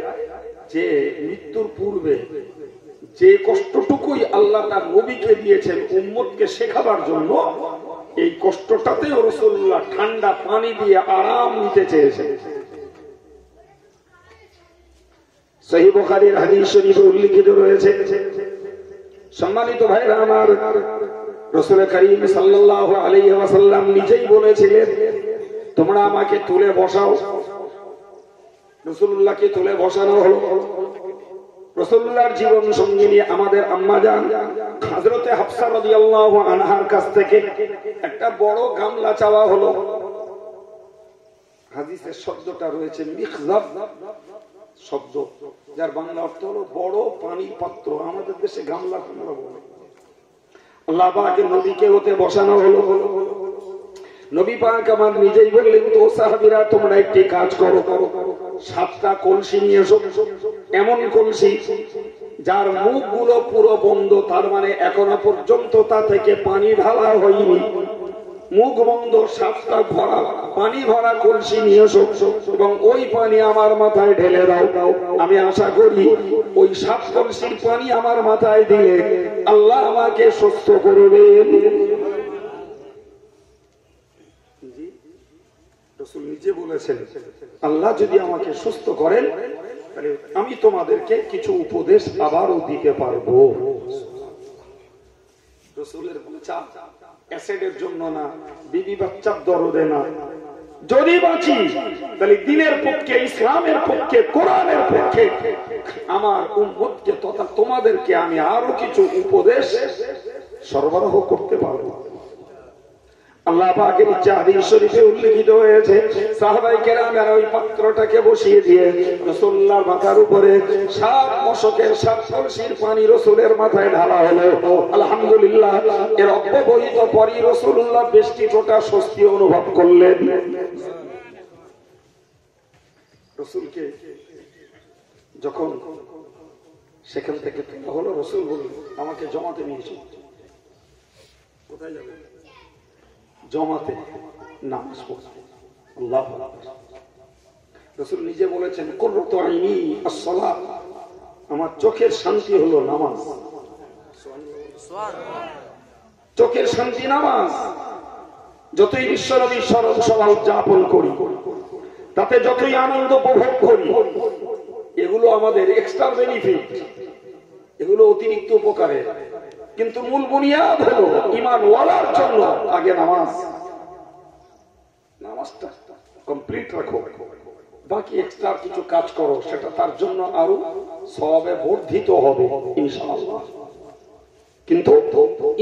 যে মৃত্যুর পূর্বে যে কষ্টটুকুই আল্লাহ তার নবীকে দিয়েছেন উম্মতকে শেখাবার জন্য, এই কষ্টটাতেও রাসূলুল্লাহ ঠান্ডা পানি দিয়ে আরাম নিতে চেয়েছেন। সহিহ বুখারীর হাদিস শরীফে উল্লেখিত রয়েছে। সম্মানিত ভাইরা আমার, রাসূল করিম সাল্লাল্লাহু আলাইহি ওয়াসাল্লাম নিজেই বলেছিলেন তোমরা আমাকে তুলে বসাও। রাসূলুল্লাহকে তুলে বসানো হলো। রাসূলুল্লাহর জীবন সঙ্গিনী আমাদের আম্মা জান হযরতে হাফসা রাদিয়াল্লাহু আনহার কাছ থেকে একটা বড় গামলা চাওয়া হলো। হাদিসের শব্দটা রয়েছে মিখজাব শব্দ, যার বাংলা অর্থ হলো বড় পানির পাত্র। আমাদের দেশে গামলা আমরা বলি। আল্লাহ পাকের নবীকে ওতে বসানো হলো। নবী পাক আমার নিজেই বললেন, তো সাহাবীরা তোমরা একটি কাজ করো, 7টা কলসি নিয়ে এসো। এমন কলসি যার মুখগুলো পুরো বন্ধ, তার মানে এখনো পর্যন্ত তা থেকে পানি ঢালা হয়নি, মুখ বন্ধ, 7টা ভরা পানি ভরা কলসি নিয়ে এসো এবং ওই পানি আমার মাথায় ঢেলে দাও। আমি আশা করি ওই 7 কলসির পানি আমার মাথায় দিলে আল্লাহ আমাকে সুস্থ করবেন। রাসূল নিজে বলেছেন, আল্লাহ যদি আমাকে সুস্থ করেন তাহলে আমি তোমাদেরকে কিছু উপদেশ আবারও দিতে পারবো। রাসূলের বলেছে অ্যাসিডের জন্য না, বিবি বাচ্চার দরদে না, যদি বাঁচি তাহলে দিনের পক্ষে, ইসলামের পক্ষে, কোরআনের পক্ষে আমার উম্মতকে তথা তোমাদেরকে আমি আরো কিছু উপদেশ সরবরাহ করতে পারবো। আল্লাহ পাকের ইচ্ছা হাদিস শরীফে উল্লেখিত হয়েছে, সাহাবায়ে কেরামেরা ওই পাত্রটাকে বসিয়ে দিয়ে রাসূলুল্লাহর মাথার উপরে 7 মশকের 7 কলসির পানি রাসূলের মাথায় ঢালা হলো। আলহামদুলিল্লাহ, এর অব্যবহিত পরই রাসূলুল্লাহ বেশ কিছুটা স্বস্তি অনুভব করলেন। রাসূলকে যখন সেখান থেকে তোলা হলো, রাসূল বললেন, আমাকে জমাতে নিয়েছে। কোথায় যাবে? জমাতে নামাজ পড়তে। আল্লাহু আকবার। রাসূল নিজে বলেছেন, কুররাতু আইনি আস-সালাত, আমার চোখের শান্তি হলো নামাজ। সুবহানাল্লাহ। চোখের শান্তি নামাজ। যতই বিশ্বনবী স্মরণ সভা উদযাপন করি, তাতে যতই আনন্দ উপভোগ করি, এগুলো আমাদের এক্সট্রা বেনিফিট, এগুলো অতিরিক্ত উপকারের, কিন্তু মূল বুনিয়াদ হলো ঈমান ওয়ালার জন্য আগে নামাজটা কমপ্লিট রাখো, বাকি এক্সট্রা কিছু কাজ করো, সেটা তার জন্য আরো সওয়াবে বর্ধিত হবে ইনশাআল্লাহ। কিন্তু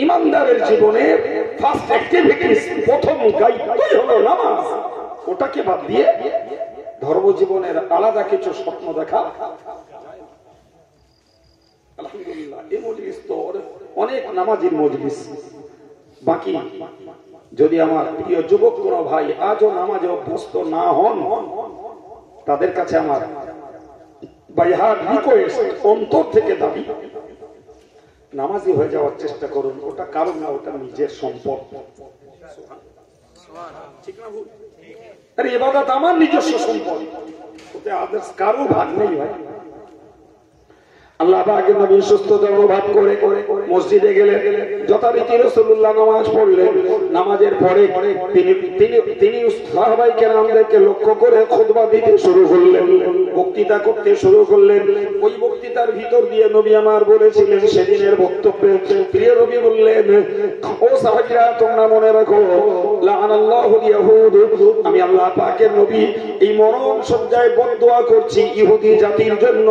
ঈমানদারের জীবনে ফার্স্ট অ্যাক্টিভিটিস, প্রথম দায়িত্বই হলো নামাজ। ওটাকে বাদ দিয়ে ধর্মজীবনের আলাদা কিছু স্বপ্ন দেখা, আলহামদুলিল্লাহ এই মজলিস তো অনেক নামাজির মজলিস। বাকি যদি আমার প্রিয় যুবক কোন ভাই আজও নামাজে অভ্যস্ত না হন, তাদের কাছে আমার বাইহার রিকোয়েস্ট, অন্তর থেকে দাবি, নামাজি হয়ে যাওয়ার চেষ্টা করুন। ওটা কারণ না, ওটা নিজের সম্পদ। ঠিক না ভুল? আরে ইবাদত আমার নিজস্ব সম্পদ, ওতে আদার্স কারো ভাগ নেই ভাই। আল্লাহ পাকের নবী সুস্থতা অনুভব করে মসজিদে গেলেন, যথারীতি রাসূলুল্লাহ নামাজ পড়লেন। নামাজের পরে তিনি সাহাবায়ে কেরামদেরকে লক্ষ্য করে খুতবা দিতে শুরু করলেন, বক্তৃতা করতে শুরু করলেন। ওই বক্তৃতার ভিতর দিয়ে নবী আমার বলেছিলেন সেদিনের বক্তব্যে, প্রিয় নবী বললেন, ও সাহাবীরা তোমরা মনে রাখো, লাআনাল্লাহুল ইয়াহুদ, আমি আল্লাহ পাকের নবী এই মরণ সজ্জায় বদদুয়া করছি ইহুদি জাতির জন্য,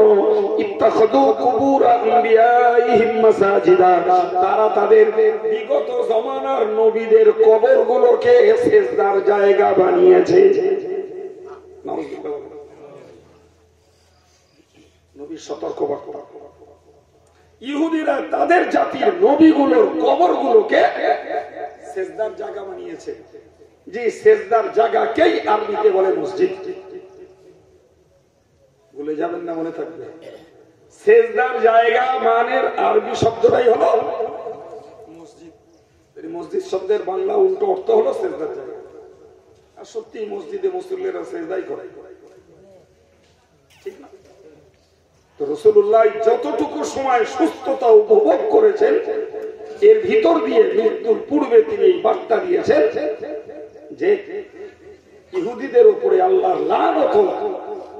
ইত্তাখাযু কুবুর আম্বিয়াইহিম মাসাজিদা, তারা তাদের বিগত জামানার নবীদের কবরগুলোকে সিজদার জায়গা বানিয়েছে। নবী সতর্ক বার্তা, ইহুদিরা তাদের জাতির নবীগুলোর কবরগুলোকে সিজদার জায়গা বানিয়েছে। যে সিজদার জায়গাকেই আরবিতে বলে মসজিদ। ভুলে যাবেন না, মনে থাকবে। সিজদার জায়গা মানের আরবি শব্দটাই হলো মসজিদ। মসজিদ শব্দের বাংলা উল্টো অর্থ হলো সিজদার জায়গা। আর সত্যি মসজিদে মুসল্লিরা সিজদাই করে, ঠিক না? তো রাসূলুল্লাহ যতটুকু সময় সুস্থতা উপভোগ করেছেন, এর ভিতর দিয়ে মৃত্যুর পূর্বে তিনি এই বার্তা দিয়েছেন যে ইহুদিদের উপরে আল্লাহর লানত,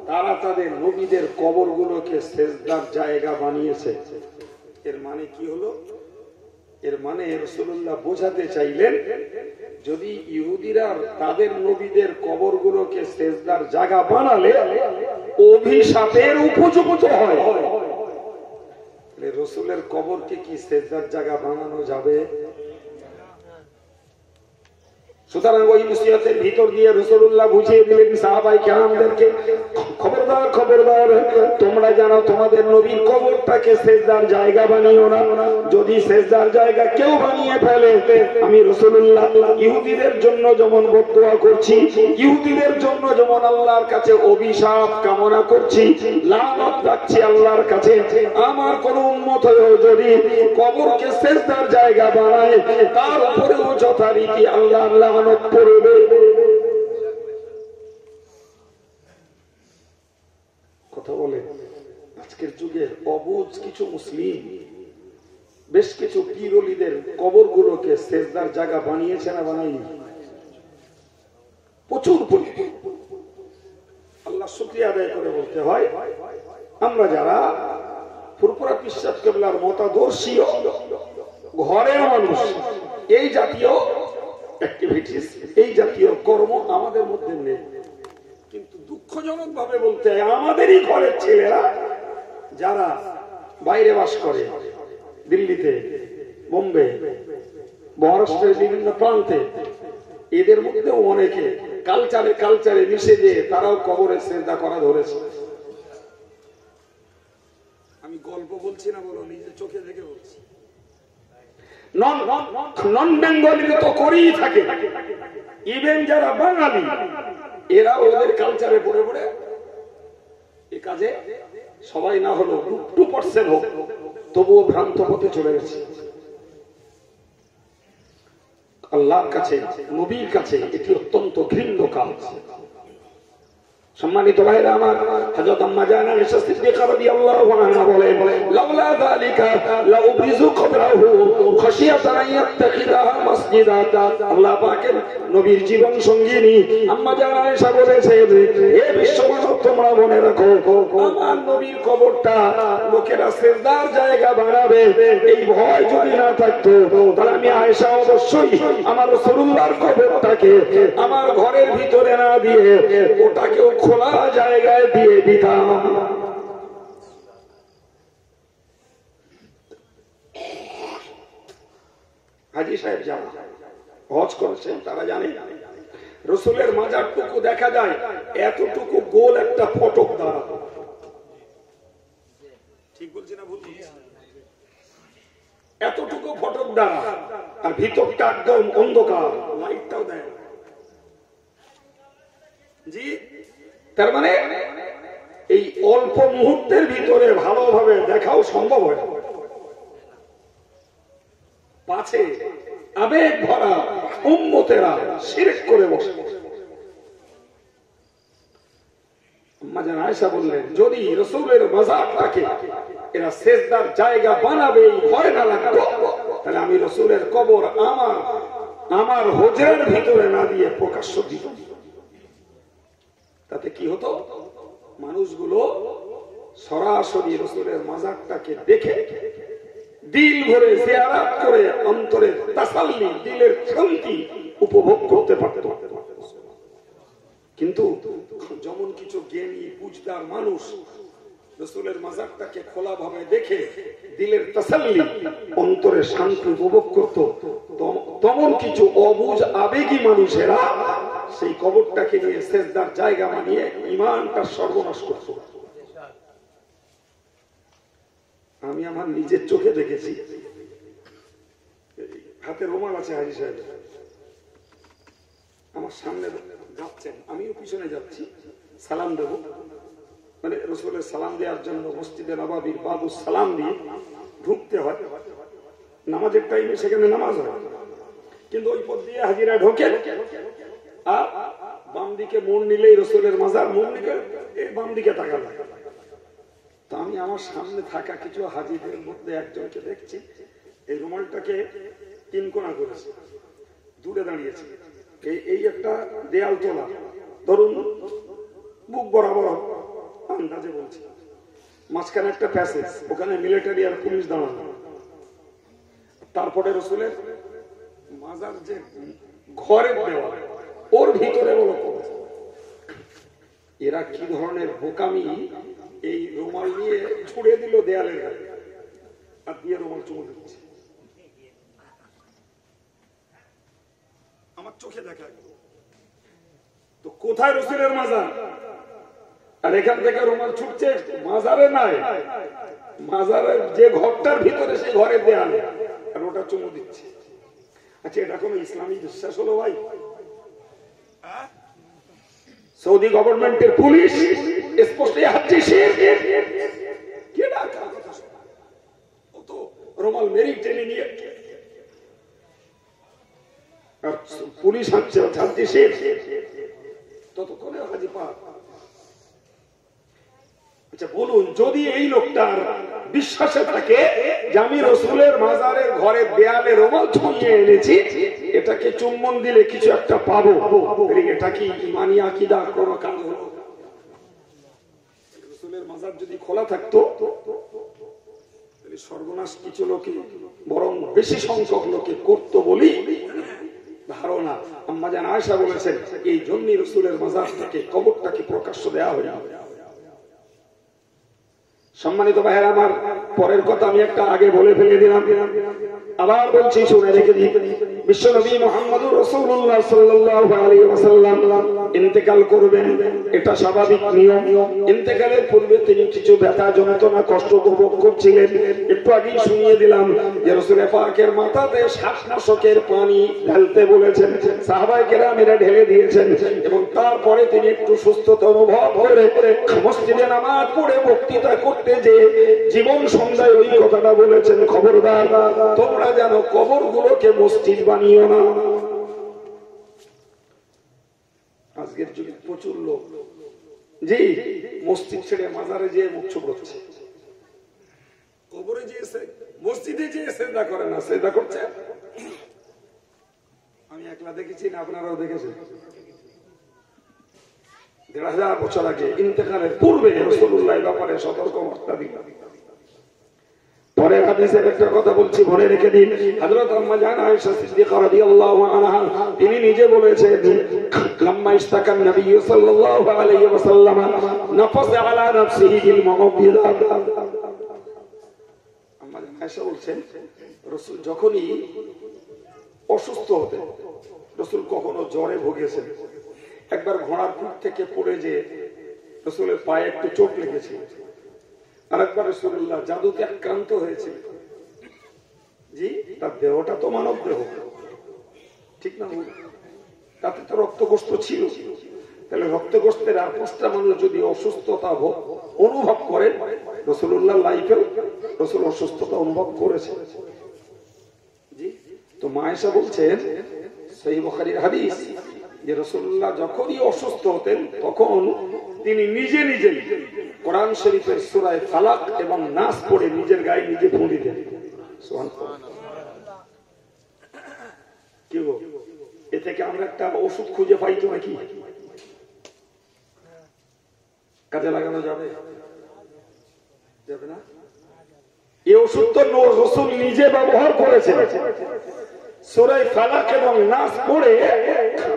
তারা তাদের নবীদের কবরগুলোকে সিজদার জায়গা বানিয়েছে। এর মানে কি হলো? এর মানে রাসূলুল্লাহ বোঝাতে চাইলেন, যদি ইহুদিরা তাদের নবীদের কবরগুলোকে সিজদার জায়গা বানালে অভিশাপের উপযুক্ত হয়, রাসূলের কবরকে কি সিজদার জায়গা বানানো যাবে? সুতরাং ওই নসিহতের ভিতর দিয়ে রাসূলুল্লাহ বুঝিয়ে দিলেন সাহাবায়ে কেরামদেরকে, খবরদার খবরদার, তোমরা জানো তোমাদের নবীর কবরটাকে সেজদার জায়গা বানিও না। যদি সেজদার জায়গা কেউ বানিয়ে ফেলে, আমি রাসূলুল্লাহ ইহুদিদের জন্য যেমন বদদুয়া করছি, ইহুদিদের জন্য যেমন আল্লাহর কাছে অভিশাপ কামনা করছি, লানত রাখছি আল্লাহর কাছে, আমার কোন উম্মত হয়েও যদি কবরকে সেজদার জায়গা বানায়, তার উপরেও যথারীতি আল্লাহর লানত পড়বে। কথা বলে আজকের যুগে অবুঝ কিছু মুসলিম বেশ কিছু পীর ওলিদের কবরগুলোকে সেজদার জায়গা বানিয়েছে না বানায়নি? প্রচুর পরিমাণে। আল্লাহ শুকরিয়া আদায় করে বলতে হয়, আমরা যারা ফুরফুরা পীর সাহেব কেবলার মতাদর্শী ঘরের মানুষ, এই জাতীয় অ্যাক্টিভিটিস, এই জাতীয় কর্ম আমাদের মধ্যে নেই। কিন্তু দুঃখজনক ভাবে বলতে হয়, আমাদেরই ঘরের ছেলেরা যারা বাইরে বাস করে, দিল্লিতে, বোম্বে, মহারাষ্ট্রের বিভিন্ন প্রান্তে, এদের মধ্যেও অনেকে কালচারে মিশে যেয়ে তারাও কবরে সেজদা করা ধরেছে। আমি গল্প বলছি না, বলো নিজে চোখে দেখে বলছি। নন বেঙ্গলি তো করেই থাকে, ইভেন যারা বাঙালি এরা ওদের কালচারে পড়ে পড়ে এই কাজে সবাই না হলো 2% হোক, তবুও ভ্রান্ত পথে চলে গেছে। আল্লাহর কাছে, নবীর কাছে এটি অত্যন্ত ঘৃণ্য কাজ। সম্মানিত ভাইরা আমার, হযরত আম্মা জানা আয়েশা সিদ্দিকা রাদিয়াল্লাহু আনহা বলেন, লাউলা যালিকা লাউবরিজু কবরাহু খাশিয়াতান ইয়াত্তাখিদাহা মাসজিদা। আল্লাহ পাকের নবীর জীবন সঙ্গিনী আম্মা জানা আয়েশা বলেছেন, হে বিশ্বমানব তোমরা মনে রাখো, আমার নবীর কবরটা লোকেরা সিজদার জায়গা বানাবে, এই ভয় যদি না থাকতো তাহলে আমি আয়েশা অবশ্যই আমার রাসূলুল্লাহর কবরটাকে আমার ঘরের ভিতরে না দিয়ে ওটাকেও খোলা জায়গায় দিয়ে দিতাম। হাজী সাহেব যারা হজ করেছেন তারা জানে, রাসূলের মাজারটুকু দেখা যায় এতটুকু গোল একটা ফটক দ্বারা। ঠিক বলছি না ভুল বলছি? এতটুকু ফটক দ্বারা, আর ভিতরটা একদম অন্ধকার, লাইটটাও দেয় জি। তার মানে এই অল্প মুহূর্তের ভিতরে ভালোভাবে দেখাও সম্ভব হয়। পাছে আবেগ ভরা উম্মতেরা শিরক করে বসে। আম্মা জান আয়েশা বললেন, যদি রাসূলের মাজারটাকে এরা সেজদার জায়গা বানাবে এই ভয় না লাগতো, তাহলে আমি রাসূলের কবর আমার হুজরার ভিতরে না দিয়ে প্রকাশ্য দিত। তাতে কি হতো, মানুষগুলো সরাসরি রাসূলের মাজারটাকে দেখে দিল ভরে জিয়ারত করে অন্তরের তাসাল্লি, দিলের শান্তি উপভোগ করতে পারত। কিন্তু যেমন কিছু জ্ঞানী বুঝদার মানুষ রাসূলের মাজারটাকে খোলাভাবে দেখে দিলের তাসাল্লি, অন্তরের শান্তি উপভোগ করত, তেমন কিছু অবুঝ আবেগী মানুষেরা সেই কবরটাকে নিয়ে সেজদার জায়গা বানিয়ে ঈমানটা সর্বনাশ করত। আমি আমার নিজের চোখে দেখেছি। হাতে রুমাল আছে হাজী সাহেব, আমার সামনে যাচ্ছেন, আমিও পিছনে যাচ্ছি, সালাম দেব, মানে রাসূলের সালাম দেওয়ার জন্য মসজিদে নববীর বাবু সালাম দিয়ে ঢুকতে হয়। নামাজের টাইমে সেখানে নামাজ হয়, কিন্তু ওই পথ দিয়ে হাজিরা ঢোকে, আর বাম দিকে মোড় নিলেই রাসূলের মাজার, মোড় নিলে বাম দিকে তাকাল। তো আমি আমার সামনে থাকা কিছু হাজিদের মধ্যে একজনকে দেখছি, এই রুমালটাকে তিন কোণা করেছে, দূরে দাঁড়িয়েছে, এই একটা দেয়াল তোলা, ধরুন বুক বরাবর আন্দাজে বলছি, মাঝখানে একটা প্যাসেজ, ওখানে মিলিটারি আর পুলিশ দাঁড়ানো, তারপরে রাসূলের মাজার যে ঘরের দেওয়া, ওর ভিতরে বলো এরা কি ধরনের বোকামি, এই রুমাল নিয়ে ছুড়ে দিল দেয়ালের গায়ে, আর দিয়ে রুমাল চুমু দিচ্ছে। আমার চোখে দেখা, তো কোথায় রাসূলের মাজার? আর এখান থেকে রুমাল ছুটছে মাজারে নাই, মাজারের যে ঘরটার ভিতরে সেই ঘরের দেয়ালে, আর ওটা চুমু দিচ্ছে। আচ্ছা, এটা কোন ইসলামী বিশ্বাস হলো ভাই? সৌদি গভর্নমেন্টের পুলিশ স্পষ্ট রুমাল মেরি টেনে নিয়ে পুলিশ হাঁটছে ততক্ষণে হাজি পা। আচ্ছা বলুন, যদি এই লোকটার বিশ্বাসে থাকে যে আমি রসুলের মাজারের ঘরে দেয়ালে রুমাল ছুঁয়ে এনেছি, এটাকে চুম্বন দিলে কিছু একটা পাবো, এটা কি ইমানি আকীদা কোনো কাজ হলো? রসুলের মাজার যদি খোলা থাকতো সর্বনাশ কিছু লোকে, বরং বেশি সংখ্যক লোকে করতো বলি ধারণা। আম্মা জান আয়েশা বলেছেন, এই জন্যই রসুলের মাজারটাকে, কবরটাকে প্রকাশ্য দেওয়া হয়। সম্মানিত ভাইয়ের আমার, পরের কথা আমি একটা আগে বলে ফেলে দিলাম, আবার বলছি শুনে রেখে দিই। বিশ্বনবী মুহাম্মদুর রাসূলুল্লাহ সাল্লাল্লাহু আলাইহি ওয়াসাল্লাম ইন্তেকাল করবেন, এটা স্বাভাবিক নিয়ম। ইন্তেকালের পূর্বে তিনি কিছু ব্যথা যন্ত্রণা কষ্ট উপভোগ করছিলেন। একটু আগেই শুনিয়ে দিলাম যে রাসূল পাকের মাথাতে শ্বাসনাশকের পানি ঢালতে বলেছেন, সাহাবায়ে কেরামেরা ঢেলে দিয়েছেন, এবং তারপরে তিনি একটু সুস্থতা অনুভব করে মসজিদে নামাজ পড়ে বক্তৃতা করতে যে জীবন সন্ধ্যায় ওই কথাটা বলেছেন, খবরদার তোমরা যেন কবরগুলোকে মসজিদ বানিও না। আজকের যুগে প্রচুর লোক জি মসজিদ ছেড়ে মাজারে যেয়ে মুখ চুপড়ছে, কবরে যেয়েছে, মসজিদে যেয়ে সেজদা করে না, সেজদা করছে। আমি একলা দেখেছি না, আপনারাও দেখেছেন। ১,৫০০ বছর আগে ইন্তেকালের পূর্বে রাসূলুল্লাহর ব্যাপারে সতর্ক বার্তা দিলেন। পরের হাদিসের একটা কথা বলছি, মনে রেখে দিন। হযরত আম্মা জান আয়েশা সিদ্দিকা রাদিয়াল্লাহু আনহা তিনি নিজে বলেছেন, লাম্মা ইশতাকা নবী সাল্লাল্লাহু আলাইহি ওয়াসাল্লাম নাফাসা আলা নাফসিহি বিল মুআব্বিদাত। আম্মা জান আয়েশা বলছেন, রাসূল যখনই অসুস্থ হতেন, রাসূল কখনো জ্বরে ভুগেছেন, একবার ঘোড়ার পিঠ থেকে পড়ে যে রাসূলের পায়ে একটু চোট লেগেছে, আরেকবার রাসূলুল্লাহ জাদুতে আক্রান্ত হয়েছে। জি, তার দেহটা তো মানব দেহ, ঠিক না? তাতে তো রক্তগ্রস্ত ছিল, তাহলে রক্তগ্রস্তের আর 5টা মানুষ যদি অসুস্থতা অনুভব করেন, রাসূলুল্লাহ লাইফেও রাসূল অসুস্থতা অনুভব করেছে। জি, তো মা আয়েশা বলছেন, সহিহ বুখারীর হাদিস, যে রাসূলুল্লাহ যখনই অসুস্থ হতেন তখন তিনি নিজে নিজেই কোরআন শরীফের সূরা ফালাক এবং নাস পড়ে নিজের গায়ে নিজে ফুঁ দিতেন। সুবহানাল্লাহ। কি গো, এ থেকে আমরা একটা ওষুধ খুঁজে পাই তো নাকি? কাজে লাগানো যাবে? যাবে না? এই ওষুধ তো রাসূল নিজে ব্যবহার করেছেন। সূরা ফালাক এবং নাস পড়ে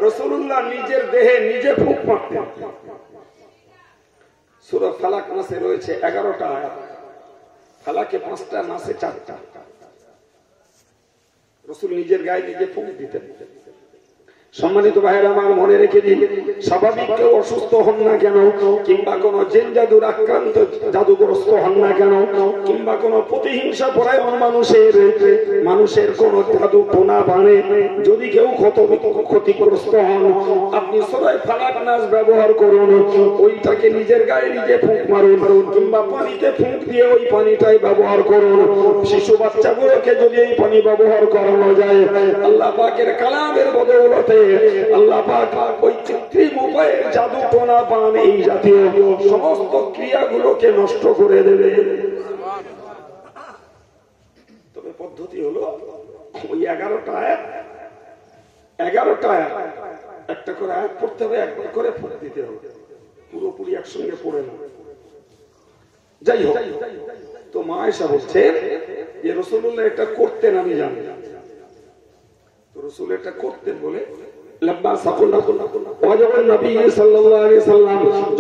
রাসূলুল্লাহ নিজের দেহে নিজে ফুঁক মারতেন। সূরা ফালাক নাসে রয়েছে 11টা আয়াত, ফালাকে 5টা, নাসে 4টা। রাসূল নিজের গায়ে নিজে ফুঁক দিতেন। সম্মানিত ভাইয়েরা আমার, মনে রেখে দিন, স্বাভাবিক কেউ অসুস্থ হন না কেন, কিংবা কোন জিন জাদুর আক্রান্ত জাদুগ্রস্ত হন না কেন, কিংবা কোন প্রতিহিংসা পরায়ণ মানুষের কোন জাদু টোনা বানে যদি কেউ ক্ষতিগ্রস্ত হন, আপনি সূরা ফালাক নাস ব্যবহার করুন, ওইটাকে নিজের গায়ে নিজে ফুঁক মারুন, কিংবা পানিতে ফুঁক দিয়ে ওই পানিটাই ব্যবহার করুন। শিশু বাচ্চাগুলোকে যদি এই পানি ব্যবহার করানো যায়, আল্লাহ পাকের কালামের বদৌলতে আল্লাহ পাক ওই কৃত্রিম উপায়ে জাদু টোনা পান এই জাতীয় সমস্ত ক্রিয়াগুলোকে নষ্ট করে দেবে। তবে পদ্ধতি হলো ওই 11টা আয়াত, একটা করে আয়াত পড়তে হবে, একবার করে ফুঁক দিতে হবে, পুরোপুরি একসঙ্গে পড়ে না। যাই হোক, তো মা আয়েশা বলছেন যে রাসূলুল্লাহ এটা করতেন, আমি জানি। তো রাসূল এটা করতেন বলে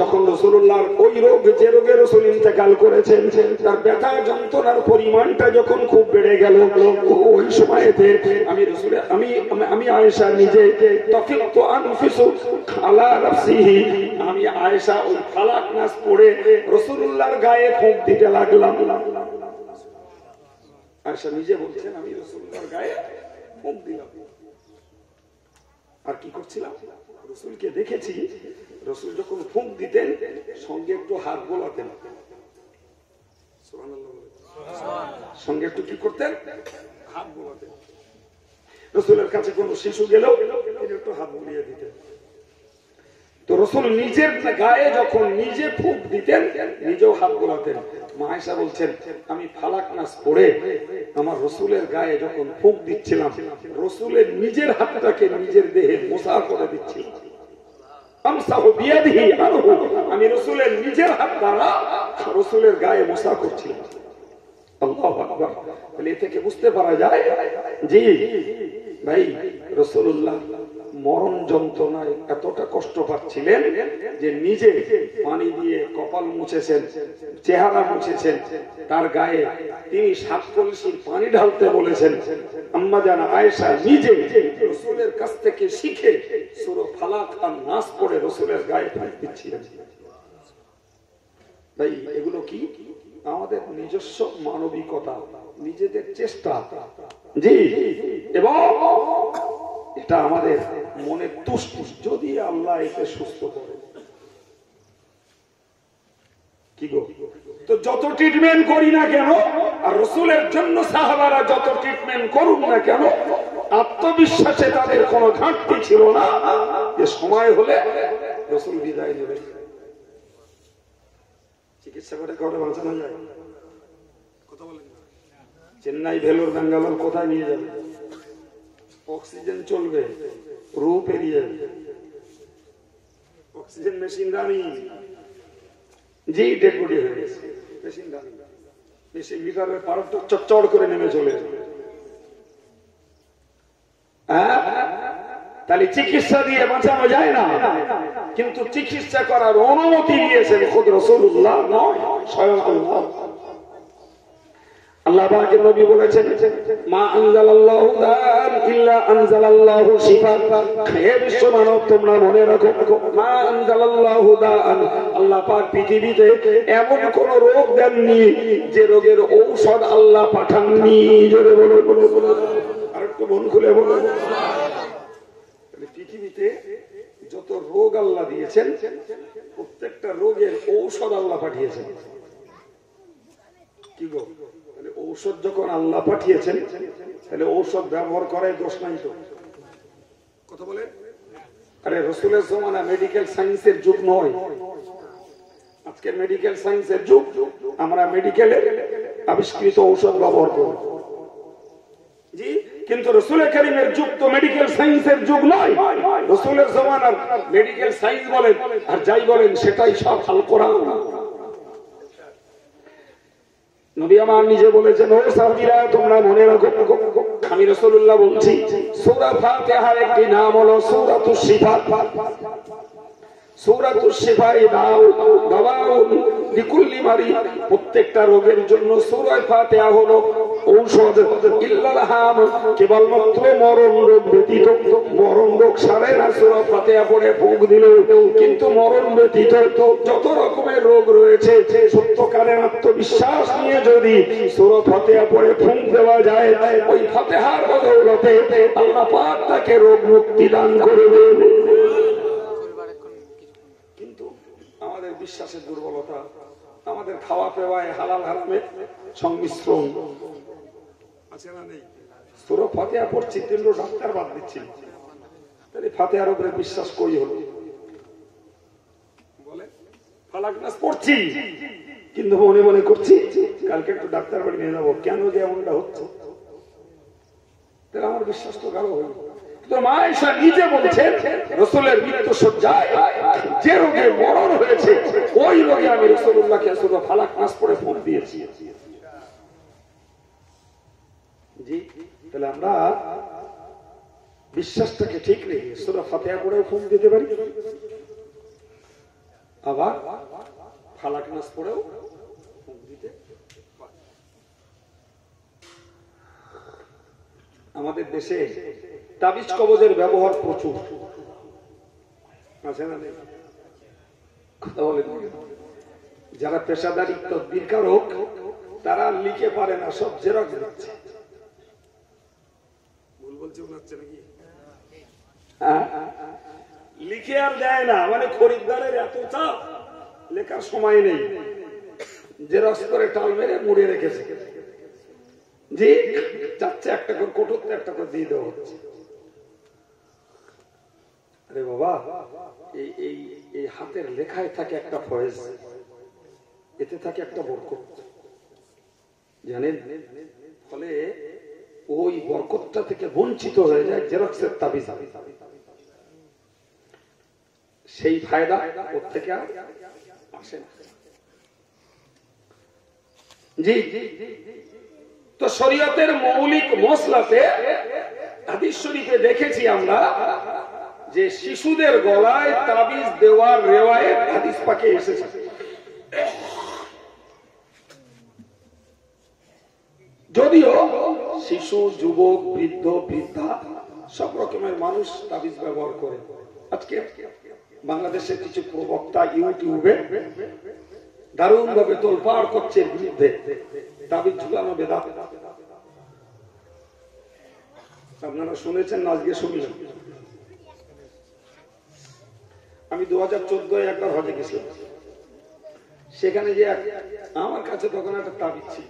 যখন রাসূলুল্লাহর ওই রোগ, যে রোগে রাসূল ইন্তেকাল করেছেন, তার ব্যথা যন্ত্রণার পরিমাণটা যখন খুব বেড়ে গেল, ওই সময়তে আমি রাসূল আমি আয়েশা নিজে তাফিকতু আনফিসু আলা নাফসিহি, আমি আয়েশা ওই ফালাক নাস পড়ে রাসূলুল্লাহর গায়ে ফুঁক দিতে লাগলাম। আয়েশা নিজে বলছেন আমি রাসূলুল্লাহর গায়ে ফুঁক দিলাম। আর কি করছিলাম? রাসূলকে দেখেছি, রাসূল যখন ফুঁক দিতেন সঙ্গে একটু হাত বোলাতেন, সুবহানাল্লাহ, সঙ্গে একটু কি করতেন? হাত বোলাতেন। রাসূলের কাছে কোন শিশু গেলেও তিনি একটু হাত বুলিয়ে দিতেন। তো রাসূল নিজের গায়ে যখন নিজে ফুঁক দিতেন, নিজেও হাত বোলাতেন। মা আয়েশা বলছেন আমি ফালাক নাস পড়ে আমার রাসূলের গায়ে যখন ফুঁক দিচ্ছিলাম, রাসূলের নিজের হাতটাকে নিজের দেহে মোসা করে দিচ্ছিলাম। আমসাহু বিয়াদিহি আনহু, আমি রাসূলের নিজের হাত দ্বারা রাসূলের গায়ে মোসা করছিলাম। আল্লাহু আকবার। তাহলে এ থেকে বুঝতে পারা যায় জি ভাই রাসূলুল্লাহ মরণ যন্ত্রণায় এতটা কষ্ট পাচ্ছিলেন যে নিজে পানি দিয়ে কপাল মুছেছেন, চেহারা মুছেছেন, তার গায়ে তিনি 7 কলসির পানি ঢালতে বলেছেন। আম্মা জান আয়েশা নিজে রাসূলের কাছ থেকে শিখে সূরা ফালাক আর নাস পড়ে রাসূলের গায়ে পানি দিচ্ছিলেন। ভাই এগুলো কি? আমাদের নিজস্ব মানবিকতা, নিজেদের চেষ্টা, জি, এবং এটা আমাদের মনের তুষ্টি, যদি আল্লাহ একে সুস্থ করে। কি গো, তো যত ট্রিটমেন্ট করি না কেন, আর রাসূলের জন্য সাহাবারা যত ট্রিটমেন্ট করুন না কেন, আত্মবিশ্বাসে তাদের কোনো ঘাটতি ছিল না যে সময় হলে রাসূল বিদায় নেবেন। চিকিৎসা করে কাউকে বাঁচানো যায়? কথা বলেন। চেন্নাই, ভেলোর, বেঙ্গালোর কোথায় নিয়ে যাবে? অক্সিজেন চলবে, রূপ পেরিয়ে অক্সিজেন মেশিন দামি, জি ডেড বডি হয়ে গেছে, মেশিন দামি, মেশিন ভিতরে পারত চড় করে নেমে চলে। তাহলে চিকিৎসা দিয়ে বাঁচানো যায় না, কিন্তু চিকিৎসা করার অনুমতি দিয়েছেন খুদ রাসূলুল্লাহ নয়, স্বয়ং আল্লাহ। আল্লাহ পাকের নবী বলেছেন মা আনজালাল্লাহু দান ইল্লা আনজালাল্লাহু শিফা। হে বিশ্ব মানব, তোমরা মনে রাখো মা আনজালাল্লাহু দান, আল্লাহ পাক পৃথিবীতে এমন কোন রোগ দেননি যে রোগের ঔষধ আল্লাহ পাঠাননি। জোরে বলো, বলো, বলো, আরেকটু মন খুলে বলো। পৃথিবীতে যত রোগ আল্লাহ দিয়েছেন, প্রত্যেকটা রোগের ঔষধ আল্লাহ পাঠিয়েছেন। কি গো, ঔষধ যখন আল্লাহ পাঠিয়েছেন, তাহলে ঔষধ ব্যবহার করাই দোষ নাই তো? কথা বলে। আরে রাসূলের জমানা মেডিকেল সায়েন্সের যুগ নয়, আজকে মেডিকেল সায়েন্সের যুগ। আমরা মেডিকেলে আবিষ্কৃত ঔষধ ব্যবহার করি, জি, কিন্তু রাসূল কারীমের যুগ তো মেডিকেল সায়েন্সের যুগ নয়। রাসূলের জমানার মেডিকেল সায়েন্স বলেন আর যাই বলেন সেটাই সব আল কোরআন। নবী আমার নিজে বলেছেন, ও সাহাবীরা তোমরা মনে রাখো, আমি রাসূলুল্লাহ বলছি, সূরা ফাতিহার একটি নাম হলো সূরাতুশ শিফা। সূরাতুশ শিফা দাওয়াউন লিকুল্লি মারিদ, প্রত্যেকটা রোগের জন্য সূরা ফাতিহা হলো ঔষধ। ইল্লাল হাম, কেবলমাত্র মরণ রোগ ব্যতীত, মরণ রোগ সারে না সূরা ফাতিহা পড়ে ফুঁক দিলেও, কিন্তু মরণ ব্যতীত যত রকমের রোগ রয়েছে, সত্যকারের আত্মবিশ্বাস নিয়ে যদি সূরা ফাতিহা পড়ে ফুঁক দেওয়া যায়, ওই ফাতিহার বদৌলতে আল্লাহ পাক তাকে রোগ মুক্তি দান করবেন। কিন্তু আমাদের বিশ্বাসের দুর্বলতা, আমাদের খাওয়া পেওয়ায় হালাল হারামে সংমিশ্রণ আছে না নেই? সূরা ফাতিহা পড়ছি, 3 ডাক্তার বাদ দিচ্ছি, তাহলে ফাতিহার উপরে বিশ্বাস কই হলো? বলে ফালাক নাস পড়ছি, কিন্তু মনে মনে করছি কালকে একটু ডাক্তার বাড়ি নিয়ে যাবো, কেন যে এমনটা হচ্ছে? তাহলে আমার বিশ্বাস তো গাঢ় হইল। তো মা আয়েশা নিজে বলছেন রাসূলের মৃত্যু শয্যায় যে রোগে মরণ হয়েছে, ওই রোগে আমি রাসূলুল্লাহকে সূরা ফালাক নাস পড়ে ফুঁক দিয়েছি। জি, তাহলে আমরা বিশ্বাসটাকে ঠিক রেখে সূরা ফাতিহা পড়ে ফুঁক দিতে পারি। আবার ফালাক নাস পড়েও দিতে। আমাদের দেশে তাবিজ কবজের ব্যবহার প্রচুর আছে না? কথা বলেন। যারা পেশাদারি তদবিরকারক তারা লিখে পারে না, সব জেরক্স দিচ্ছে। ভুল বলছে মনে হচ্ছে নাকি? লিখে আর দেয় না, মানে খরিদ্দারের এত চাপ, লেখার সময় নেই, জেরক্স করে টাল মেরে মুড়ে রেখেছে। জি যাচ্ছে একটা করে কোটরতে একটা করে দিয়ে দেওয়া হচ্ছে। আরে বাবা, এই হাতের লেখায় থাকে একটা ফয়েজ, এতে থাকে একটা বরকত, জানেন? ফলে ওই বরকতটা থেকে বঞ্চিত হয়ে যায় জেরক্সের তাবিজ। সেই ফায়দা ওর থেকে আর আসে না। জি, তো শরীয়তের মৌলিক মসলাতে হাদিস শরীফে দেখেছি আমরা যে শিশুদের গলায় তাবিজ দেওয়ার রেওয়ায়েত হাদিস পাকে এসেছে। যদিও শিশু, যুবক, বৃদ্ধ, বৃদ্ধা সব রকমের মানুষ তাবিজ ব্যবহার করে। আজকে বাংলাদেশের কিছু প্রবক্তা ইউটিউবে দারুণ ভাবে তোলপাড় করছে বিরুদ্ধে তাবিজ ঝুলানো বেদাত। আপনারা শুনেছেন না? আজকে শুনলেন। আমি 2014 একবার হজে গেছিলাম। সেখানে যে আমার কাছে তখন একটা তাবিজ ছিল,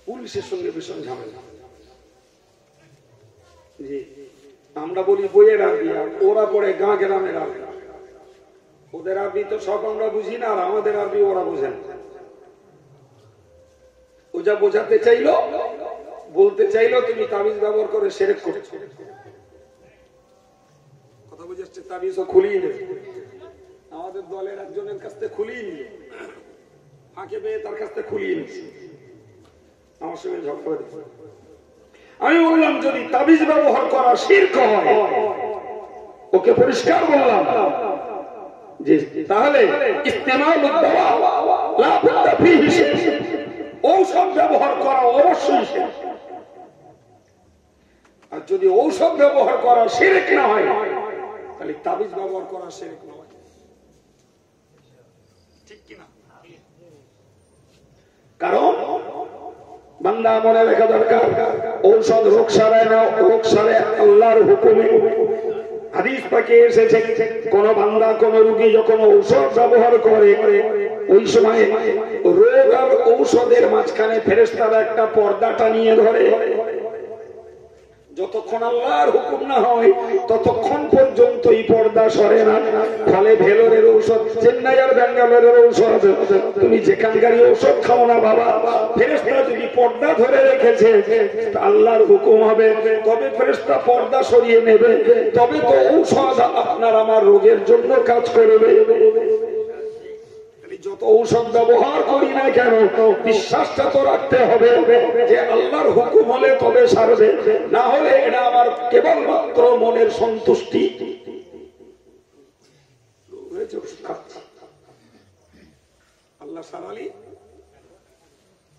পুলিশের সঙ্গে ভীষণ ঝামেলা। জি, আমরা বলি বইয়ের আরবি, ওরা পড়ে গাঁ গ্রামের আরবি। ওদের আরবি তো সব আমরা বুঝি না, আর আমাদের আরবি ওরা বুঝেন। ও যা বোঝাতে চাইলো, বলতে চাইলো তুমি তাবিজ ব্যবহার করে শিরক করছো। কথা বুঝাচ্ছে, তাবিজও খুলিয়ে নেবে। আমাদের দলের একজনের কাছ থেকে খুলিয়ে নিল, ফাঁকে পেয়ে তার কাছ থেকে খুলিয়ে নিচ্ছে। আমার সঙ্গে ঝগড়া দিচ্ছে। আমি বললাম যদি তাবিজ ব্যবহার করা শিরক হয়, ওকে পরিষ্কার বললাম যে তাহলে ইস্তেমালুদ দাওয়া লা বুদ্দা ফীহি শিরক, ঔষধ ব্যবহার করা অবশ্যই শিরক। আর যদি ঔষধ ব্যবহার করা শিরক না হয়, তাহলে তাবিজ ব্যবহার করা শিরক নয়। ঠিক কিনা? কারণ বান্দা মনে রাখা দরকার, ঔষধ রোগ সারায় না, রোগ সারে আল্লাহর হুকুমে। হাদিস পাকে এসেছে কোন বান্দা কোন রোগী যখন ঔষধ ব্যবহার করে, ওই সময় রোগ আর ঔষধের মাঝখানে ফেরেশতারা একটা পর্দা টানিয়ে ধরে। যতক্ষণ আল্লাহর হুকুম না হয় ততক্ষণ পর্যন্ত এই পর্দা সরে না। ফলে ভেলোরের ঔষধ, চেন্নাই আর ব্যাঙ্গালোরের ঔষধ, তুমি যেখানকারই ঔষধ খাও না বাবা, ফেরেশতা যদি পর্দা ধরে রেখেছে আল্লাহর হুকুম হবে, তবে ফেরেশতা পর্দা সরিয়ে নেবে, তবে তো ঔষধ আপনার আমার রোগের জন্য কাজ করবে। যত ঔষধ ব্যবহার করি না কেন, বিশ্বাসটা তো রাখতে হবে যে আল্লাহর হুকুম হলে তবে সারবে, না হলে এটা আমার কেবলমাত্র মনের সন্তুষ্টি। আল্লাহ সারালি,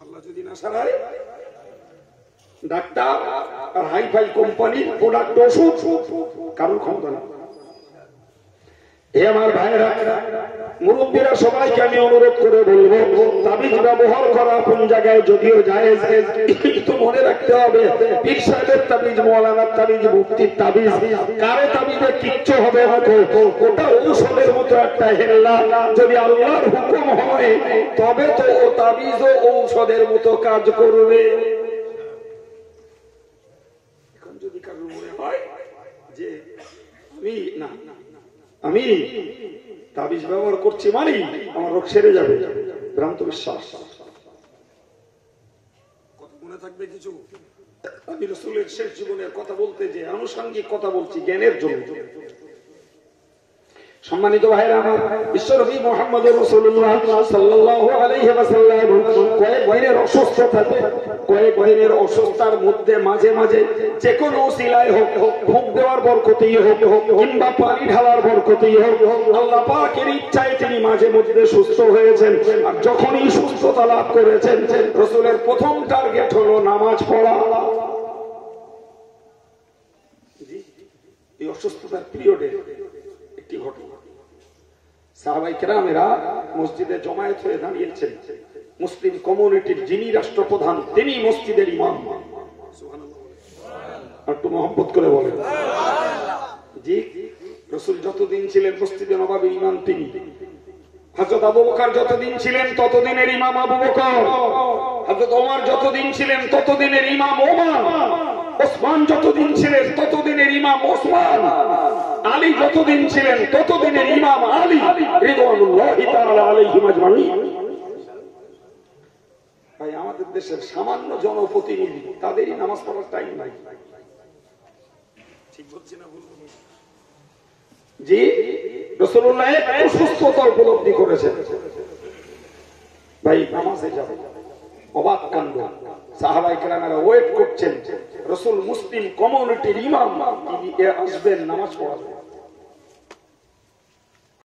আল্লাহ যদি না সারায়, ডাক্তার আর হাইফাই কোম্পানির প্রোডাক্ট ওষুধ কারোর ক্ষমতা না। আমার ভাইরা, মুরব্বীরা, সবাইকে আমি অনুরোধ করে বলবো, তাবিজ ব্যবহার করা কোন জায়গায় যদিও জায়েজ, কিন্তু মনে রাখতে হবে পীর সাহেবের তাবিজ, মৌলানার তাবিজ, মুফতির তাবিজ, কারো তাবিজে কিচ্ছু হবে না, ওটা ঔষধের মতো একটা হেল্লা। যদি আল্লাহর হুকুম হয় তবে তো ও তাবিজও ঔষধের মতো কাজ করবে। এখন যদি কারো মনে হয় যে আমি তাবিজ ব্যবহার করছি মানে আমার রোগ সেরে যাবে, ভ্রান্ত বিশ্বাস। মনে থাকবে কিছু, আমি রাসূলের শেষ জীবনের কথা বলতে যে আনুষঙ্গিক কথা বলছি জ্ঞানের জন্য। সম্মানিত ভাইরা আমার, বিশ্বনবী মুহাম্মদ রাসূলুল্লাহ সাল্লাল্লাহু আলাইহি ওয়াসাল্লাম কয়েক দিনের অসুস্থ থাকে, কয়েকদিনের অসুস্থতার মধ্যে মাঝে মাঝে যে কোনো উসিলায় হোক, ভোগ দেওয়ার বরকতেই হোক কিংবা পানি ঢালার বরকতেই হোক, আল্লাহ পাকের ইচ্ছায় তিনি মাঝে মধ্যে সুস্থ হয়েছেন। আর যখনই সুস্থতা লাভ করেছেন, রাসূলের প্রথম টার্গেট হলো নামাজ পড়া। এই অসুস্থতার পিরিয়ডে একটি ঘটনা, সাহাবায়ে কেরামেরা মসজিদে জমায়েত হয়ে দাঁড়িয়েছেন। মুসলিম কমিউনিটির যিনি রাষ্ট্রপ্রধান তিনি মসজিদের ইমাম। একটু মহব্বত করে বলেন। জি, রাসূল যতদিন ছিলেন মসজিদে নববীর ইমাম তিনি। হযরত আবু বকর যতদিন ছিলেন ততদিনের ইমাম আবু বকর। হযরত ওমর যতদিন ছিলেন ততদিনের ইমাম ওমর। ওসমান যতদিন ছিলেন ততদিনের ইমাম ওসমান। আলী যতদিন ছিলেন ততদিনের ইমাম আলী রিদওয়ানুল্লাহি তাআলা আলাইহিম আজমাইন। ভাই, আমাদের দেশের সামান্য জনপ্রতিনিধি তাদেরই নামাজ পড়ার টাইম নাই। ঠিক বলছি না? জি, রাসূলুল্লাহ একটু সুস্থতা উপলব্ধি করেছেন, ভাই নামাজে যাবে। অবাক কাণ্ড, সাহাবায়ে কেরামেরা ওয়েট করছেন রাসূল মুসলিম কমিউনিটির ইমাম তিনি আসবেন নামাজ পড়াবেন।